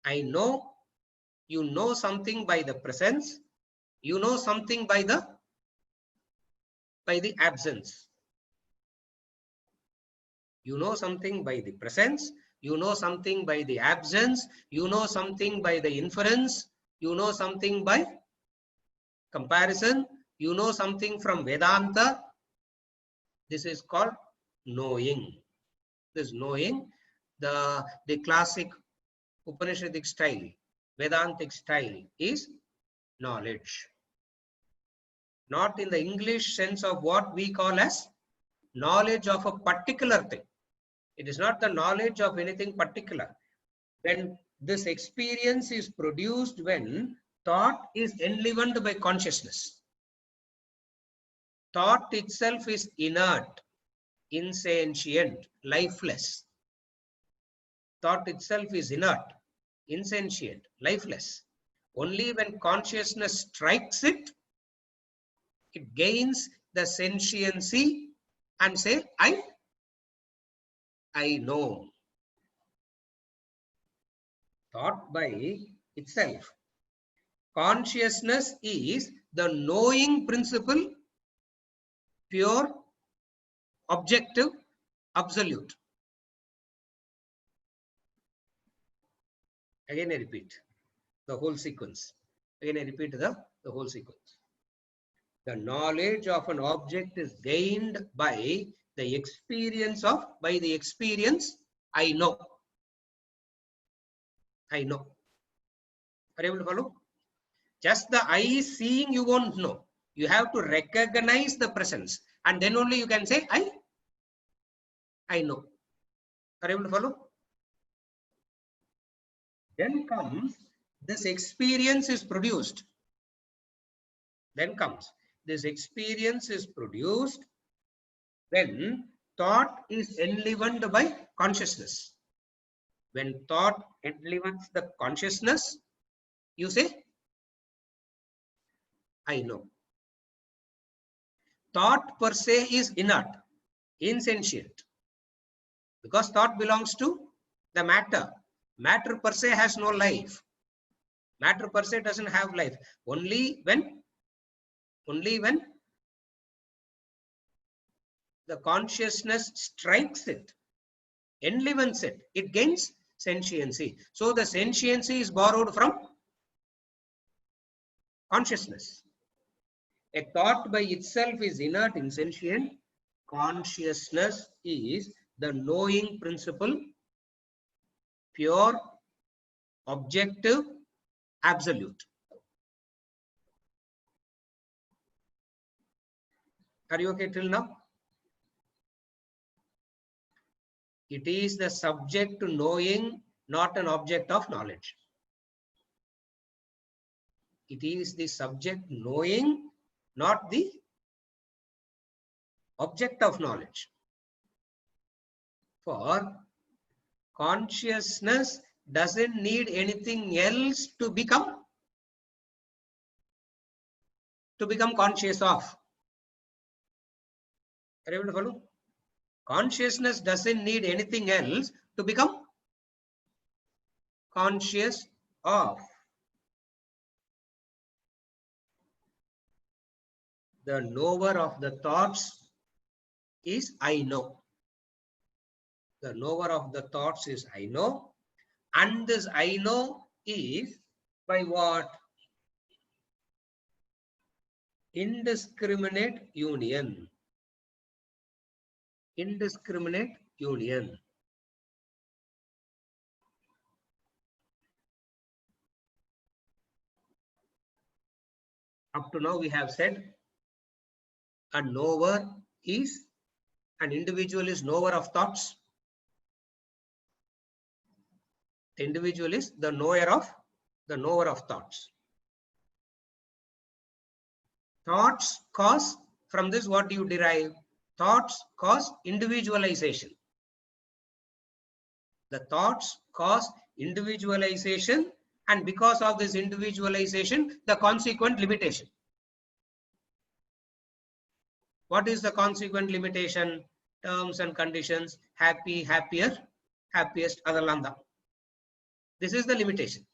I know, you know something by the presence. You know something by the absence. You know something by the presence. You know something by the absence. You know something by the inference. You know something by comparison. You know something from Vedanta. This is called knowing. This knowing, the classic Upanishadic style, Vedantic style is knowledge. Not in the English sense of what we call as knowledge of a particular thing. It is not the knowledge of anything particular. When this experience is produced, when thought is enlivened by consciousness. Thought itself is inert, insentient, lifeless. Thought itself is inert, insentient, lifeless. Only when consciousness strikes it, it gains the sentiency and say, I know. Thought by itself. Consciousness is the knowing principle, pure, objective, absolute. Again, I repeat the whole sequence. Again, I repeat the whole sequence. The knowledge of an object is gained by the experience of, I know. I know. Are you able to follow? Just the eye seeing, you won't know. You have to recognize the presence, and then only you can say, I know. Are you able to follow? Then comes this experience is produced. Then comes this experience is produced when thought is enlivened by consciousness. When thought enlivens the consciousness, you say, I know. Thought per se is inert, insentient, because thought belongs to the matter. Matter per se has no life. Matter per se doesn't have life. Only when the consciousness strikes it, enlivens it, it gains sentiency. So the sentiency is borrowed from consciousness. A thought by itself is inert, insentient. Consciousness is the knowing principle, pure, objective, absolute. Are you okay till now? It is the subject to knowing, not an object of knowledge. It is the subject knowing, not the object of knowledge. For consciousness doesn't need anything else to become conscious of. Are you able to follow? Consciousness doesn't need anything else to become conscious of. The knower of the thoughts is I know. The knower of the thoughts is I know. And this I know is by what? Indiscriminate union. Indiscriminate union. Up to now we have said a knower is, an individual is knower of thoughts. The individual is the knower of the knower of thoughts. Thoughts cause, from this what do you derive? Thoughts cause individualization. The thoughts cause individualization, and because of this individualization, the consequent limitation. What is the consequent limitation? Terms and conditions, happy, happier, happiest, adalanda. This is the limitation.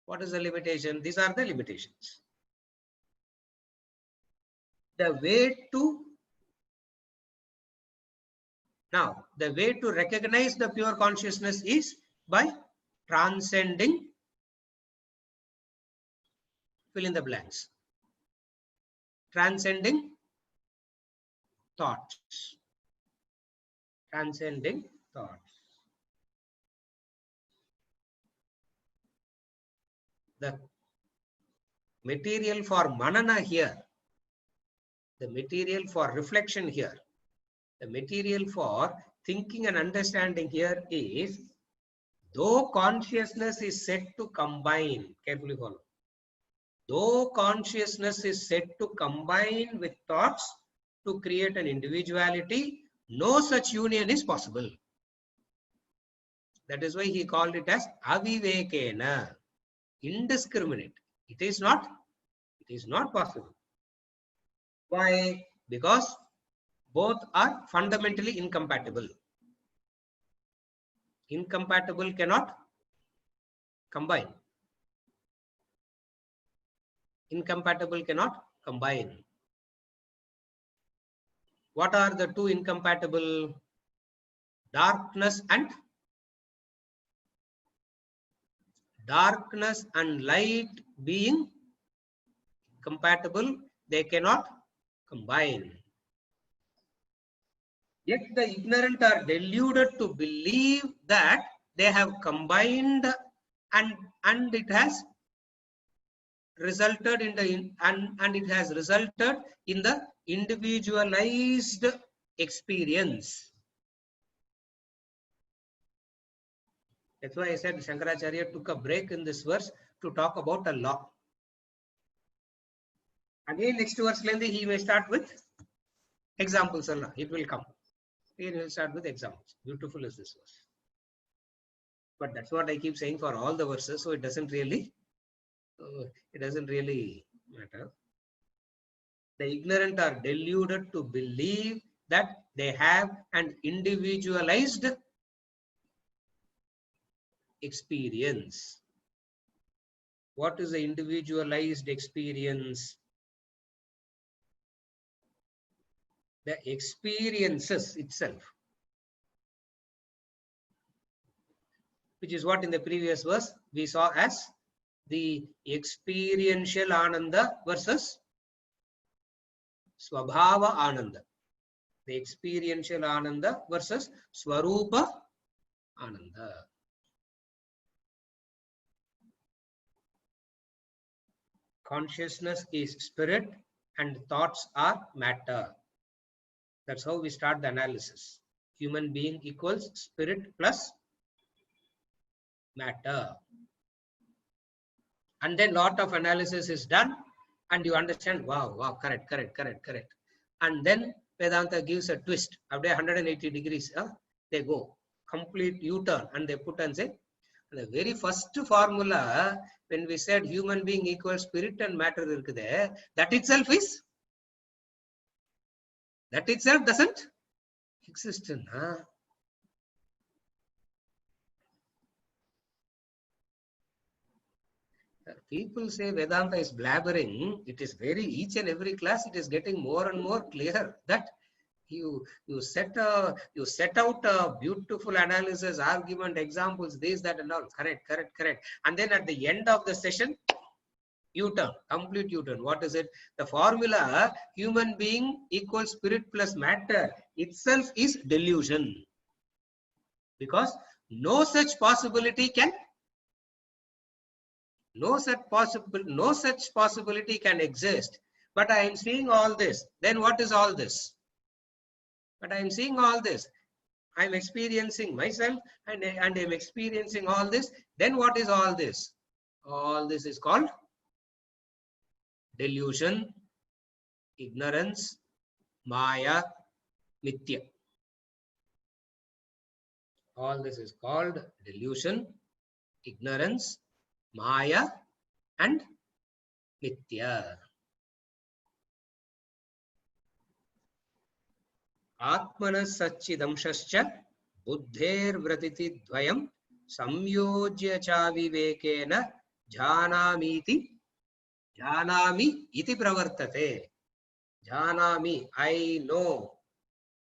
What is the limitation? These are the limitations. The way to recognize the pure consciousness is by transcending, fill in the blanks, transcending thoughts. Transcending thoughts. The material for manana here, the material for reflection here, the material for thinking and understanding here is, though consciousness is said to combine, carefully follow, though consciousness is said to combine with thoughts to create an individuality, no such union is possible. That is why he called it as avivekena, indiscriminate. It is not possible. Why? Because both are fundamentally incompatible. Incompatible cannot combine. Incompatible cannot combine. What are the two incompatible? Darkness and light being compatible, they cannot combine. Yet the ignorant are deluded to believe that they have combined, and it has resulted in the individualized experience. That's why I said Shankaracharya took a break in this verse to talk about a law. Again, next verse, he may start with examples. It will come. Again, he will start with examples. Beautiful is this verse. But that's what I keep saying for all the verses, so it doesn't really matter. The ignorant are deluded to believe that they have an individualized experience. What is the individualized experience? The experiences itself, which is what in the previous verse we saw as the experiential Ananda versus Swabhava Ananda. The experiential Ananda versus Swarupa Ananda. Consciousness is spirit and thoughts are matter. That's how we start the analysis. Human being equals spirit plus matter. And then lot of analysis is done and you understand, wow, correct. And then Vedanta gives a twist. After 180 degrees, they go complete U-turn and they put and say, the very first formula, when we said human being equals spirit and matter, that itself doesn't exist. People say Vedanta is blabbering. It is each and every class it is getting more and more clear that you set out a beautiful analysis, argument, examples, this, that, and all. Correct. And then at the end of the session, U-turn, complete U-turn. What is it? The formula human being equals spirit plus matter itself is delusion. Because no such possibility can exist. But I am seeing all this. Then what is all this? But I am seeing all this. I am experiencing myself and I am experiencing all this. Then what is all this? All this is called delusion, ignorance, maya, mithya. All this is called delusion, ignorance, maya, and mithya. Atmanas satchidamshascha buddhervratiti dvayam samyojya cha vivekena janami iti pravartate. Janami, I know,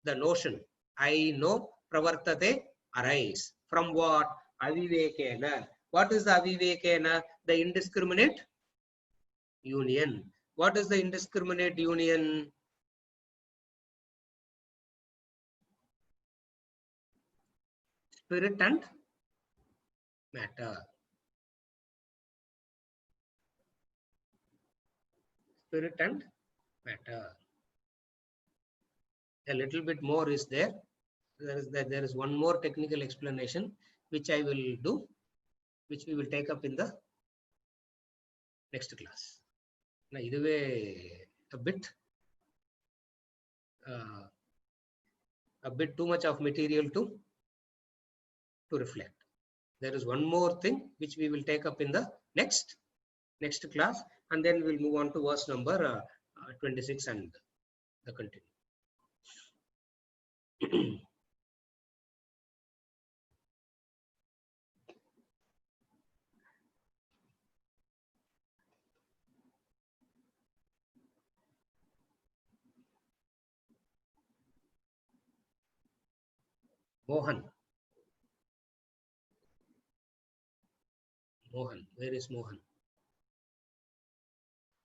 the notion, I know, pravartate, arise. From what? Avivekena. What is the avivekena? The indiscriminate union. What is the indiscriminate union? Spirit and matter. Spirit and matter. A little bit more is there. There is one more technical explanation which I will do, which we will take up in the next class. Now, iduve a bit too much of material to reflect. There is one more thing which we will take up in the next class, and then we'll move on to verse number 26 and the continue. Mohan, where is Mohan?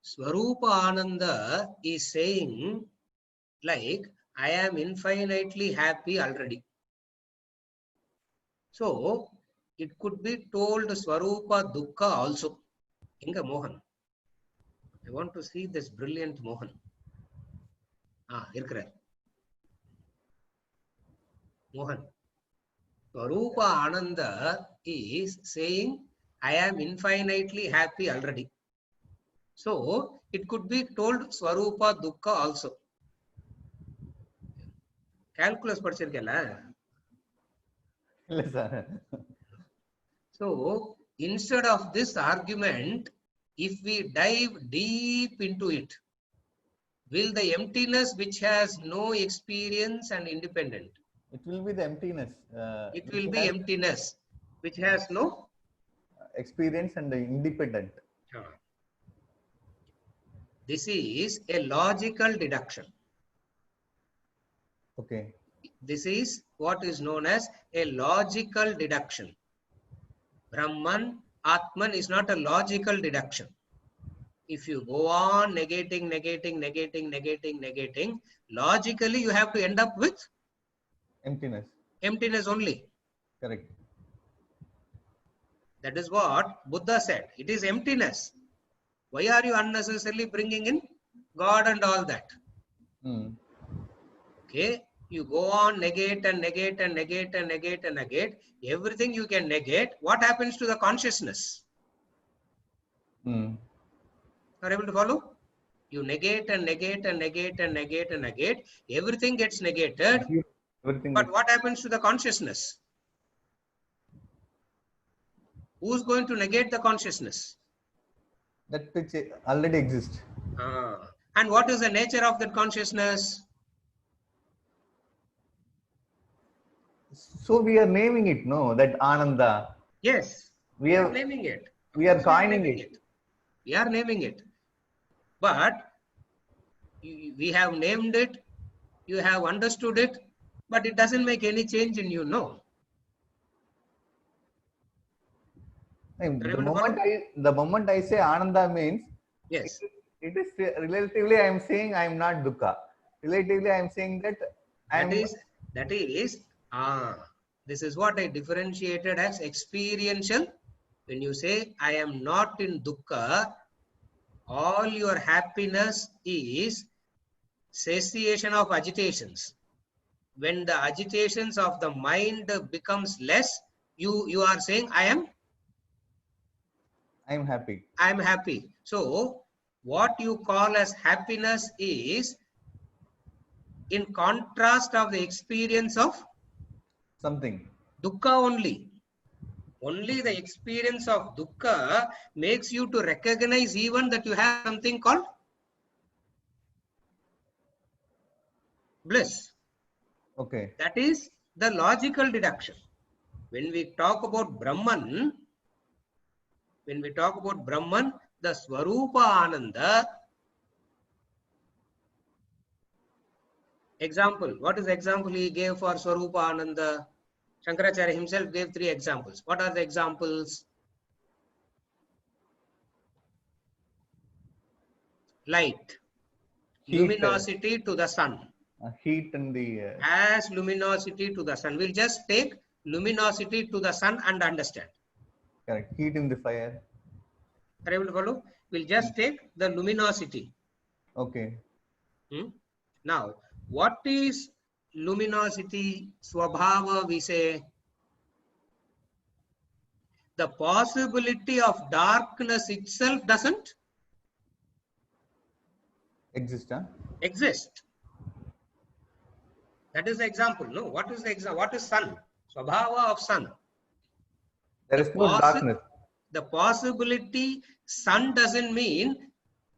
Swarupa Ananda is saying, like, I am infinitely happy already. So it could be told Swarupa Dukkha also. Inga Mohan. I want to see this brilliant Mohan. Irkrar. Mohan. Swarupa Ananda is saying, I am infinitely happy already. So it could be told Swarupa Dukkha also. Calculus படிச்சிருக்கேன்ல. So instead of this argument, if we dive deep into it, will the emptiness which has no experience and independent? It will be the emptiness. It will be emptiness which has no experience and independent. This is a logical deduction. Okay. This is what is known as a logical deduction. Brahman, Atman is not a logical deduction. If you go on negating, logically you have to end up with emptiness. Emptiness only. Correct. That is what Buddha said. It is emptiness. Why are you unnecessarily bringing in God and all that? Okay. You go on negate. Everything you can negate. What happens to the consciousness? Are you able to follow? You negate. Everything gets negated. But what happens to the consciousness? Who's going to negate the consciousness? That which already exists. And what is the nature of that consciousness? So we are naming it, no? That Ananda. Yes. We are naming it. We are coining it. We are naming it. But we have named it. You have understood it. But it doesn't make any change in you, no? The moment I say Ananda means, yes, it is relatively I am saying I am not Dukkha. Relatively I am saying that this is what I differentiated as experiential. When you say I am not in Dukkha, all your happiness is cessation of agitations. When the agitations of the mind becomes less, you are saying I am I am happy. I am happy. So what you call as happiness is in contrast of the experience of Something. dukkha only. Only the experience of dukkha makes you to recognize even that you have something called bliss. Okay. That is the logical deduction. When we talk about Brahman, the Swarupa Ananda, example, what is the example he gave for Swarupa Ananda? Shankaracharya himself gave 3 examples. What are the examples? Light, Heat, luminosity to the sun. Heat and the As luminosity to the sun. We'll just take luminosity to the sun and understand. correct. Heat in the fire. Are you able to follow? We'll just take the luminosity. Okay. Now, what is luminosity? Swabhava, we say. The possibility of darkness itself doesn't Exist, huh? exist. That is the example. No, what is the example? What is sun? Swabhava of sun. There is no darkness. The possibility, sun doesn't mean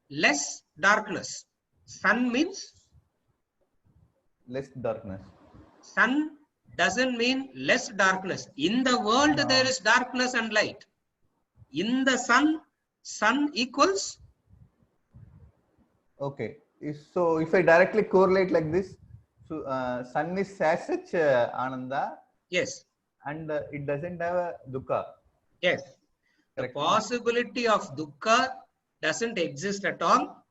less darkness. Sun means Less darkness. sun doesn't mean less darkness. In the world, No. there is darkness and light. In the sun, sun equals. Okay. So if I directly correlate like this, so sun is as such Ananda, Yes. and it doesn't have a dukkha. Yes. The Correct. possibility of dukkha doesn't exist at all.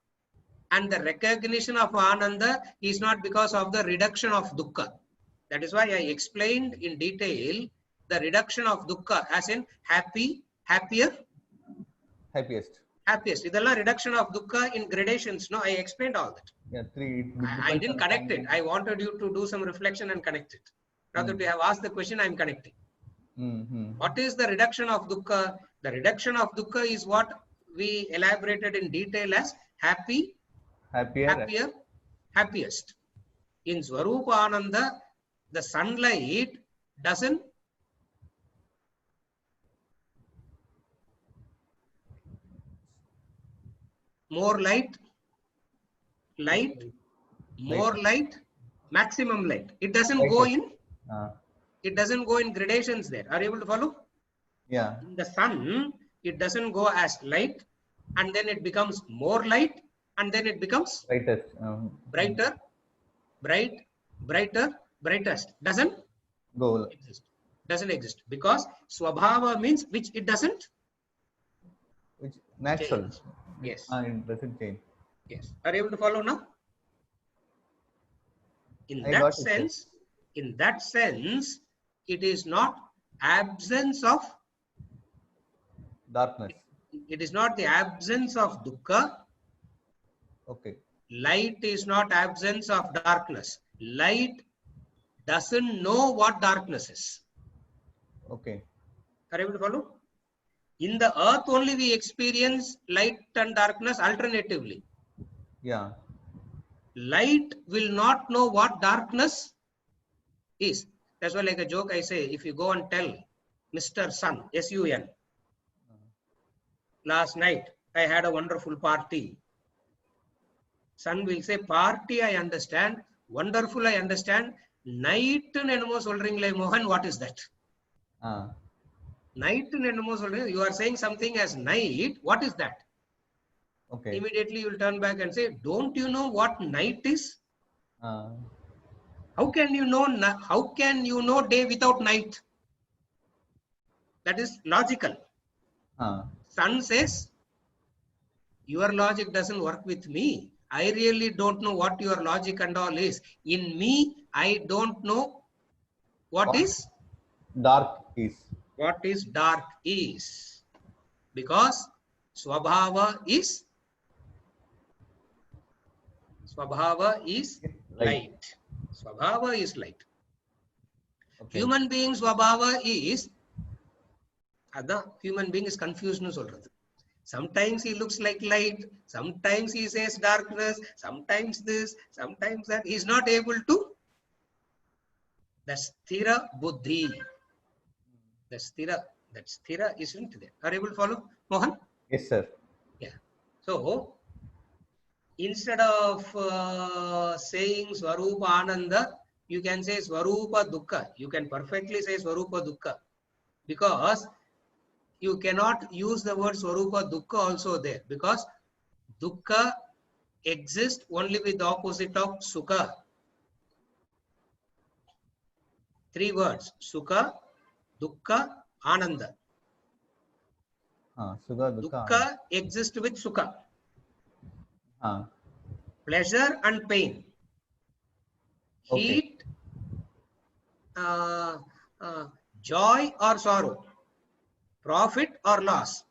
And the recognition of Ananda is not because of the reduction of dukkha. That is why I explained in detail the reduction of dukkha as in happy, happier, Happiest. happiest. Idella reduction of dukkha in gradations. No, I explained all that. Yeah, 3. I didn't connect it. I wanted you to do some reflection and connect it. Rather to have asked the question, I am connecting. What is the reduction of dukkha? The reduction of dukkha is what we elaborated in detail as happy, Happier. happier, happiest. In Swarupa Ananda, the sunlight doesn't more light, more light, maximum light. It doesn't go in. It doesn't go in gradations there. Are you able to follow? Yeah. In the sun, it doesn't go as light, and then it becomes more light, and then it becomes Brightest. brighter, brightest. Doesn't Go. exist. Doesn't exist because swabhava means which it doesn't Which natural. change. Yes. It doesn't change. Yes. Are you able to follow now? In I that got it, sense, it is not absence of. Darkness. It is not the absence of dukkha. Okay. Light is not absence of darkness. Light doesn't know what darkness is. Okay. Are you able to follow? In the earth only we experience light and darkness alternatively. Yeah. Light will not know what darkness is. That's why, like a joke I say, if you go and tell Mr. Sun, S-U-N, last night I had a wonderful party. Sun will say, party I understand, wonderful I understand, night enamo solringle Mohan, what is that? Night enamo solringle, you are saying something as night, what is that? Okay. Immediately you will turn back and say, don't you know what night is? How can you know day without night? That is logical. Sun says, your logic doesn't work with me. I really don't know what your logic and all is. In me, I don't know what is dark is. What is dark is. Because Swabhava is light. Swabhava is light. Okay. Human being Swabhava is, human being is confused. Sometimes he looks like light, sometimes he says darkness, sometimes this, sometimes that. He's not able to. The sthira buddhi. The sthira, that sthira isn't there. Are you able to follow, Mohan? Yes, sir. Yeah. So instead of saying Swarupa Ananda, you can say Swarupa Dukkha. You can perfectly say Swarupa Dukkha, because you cannot use the word Swarupa Dukkha also there, because Dukkha exists only with the opposite of Sukha. 3 words: Sukha, Dukkha, Ananda. Sukha, Dukkha. Dukkha exists with Sukha. Pleasure and pain. Okay. Heat, joy or sorrow. Profit or loss.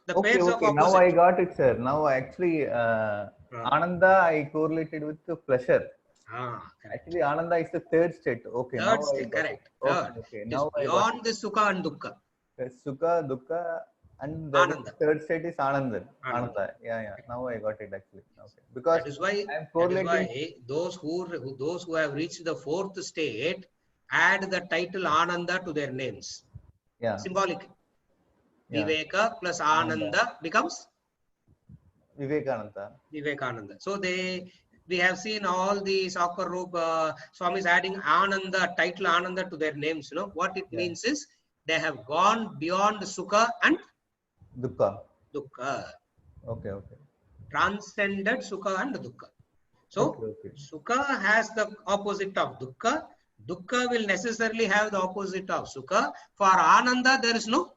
The Okay, pairs of okay. Now opposite. I got it, sir. Now actually, Ananda I correlated with the pleasure. Correct. Actually, Ananda is the third state. Okay, Third now state, I got correct. it. Okay, Third. okay. It Now is I got beyond it. the Sukha and Dukkha. Sukha, Dukkha, and the Ananda. third state is Ananda. Ananda. Ananda. Yeah, yeah. Now I got it actually. Okay. Because That is why. I'm That is correlating. why those who have reached the 4th state add the title Ananda to their names. Yeah. Symbolic. Yeah. Viveka plus Ananda becomes Vivekananda. Vivekananda. So we have seen all the soccer rope Swamis adding Ananda, title Ananda to their names. You know what it means is they have gone beyond Sukha and Dukkha. Dukkha. Okay, okay. Transcended Sukha and Dukkha. So Okay. Sukha has the opposite of Dukkha. Dukkha will necessarily have the opposite of Sukha. For Ananda, there is no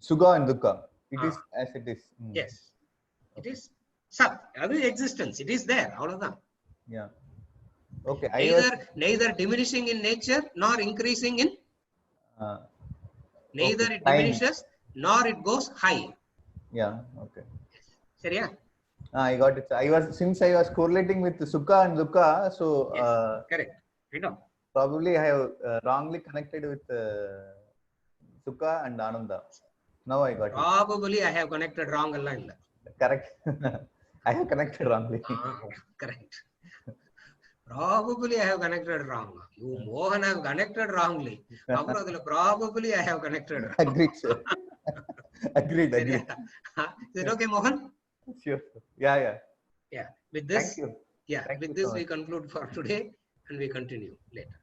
Sukha and Dukkha. It is as it is. Yes. It is Sat. Every existence. It is there. All of them. Yeah. Okay. Neither diminishing in nature nor increasing in. Neither it diminishes nor it goes high. Yeah. Okay. Seriya? I got it. Since I was correlating with Sukha and Dukkha, so Yes, correct. I know. Probably I have wrongly connected with Sukha and Ananda. Now I got it. Probably I have connected wrong. Correct. I have connected wrongly. Correct. Probably I have connected wrong. You Mohan have connected wrongly. Probably I have connected wrong. Agreed, sir. Agreed. Is it okay, Mohan? Sure. Yeah. Yeah. With this, Thank you. yeah. Thank with you this, so we much. conclude for today, and we continue later.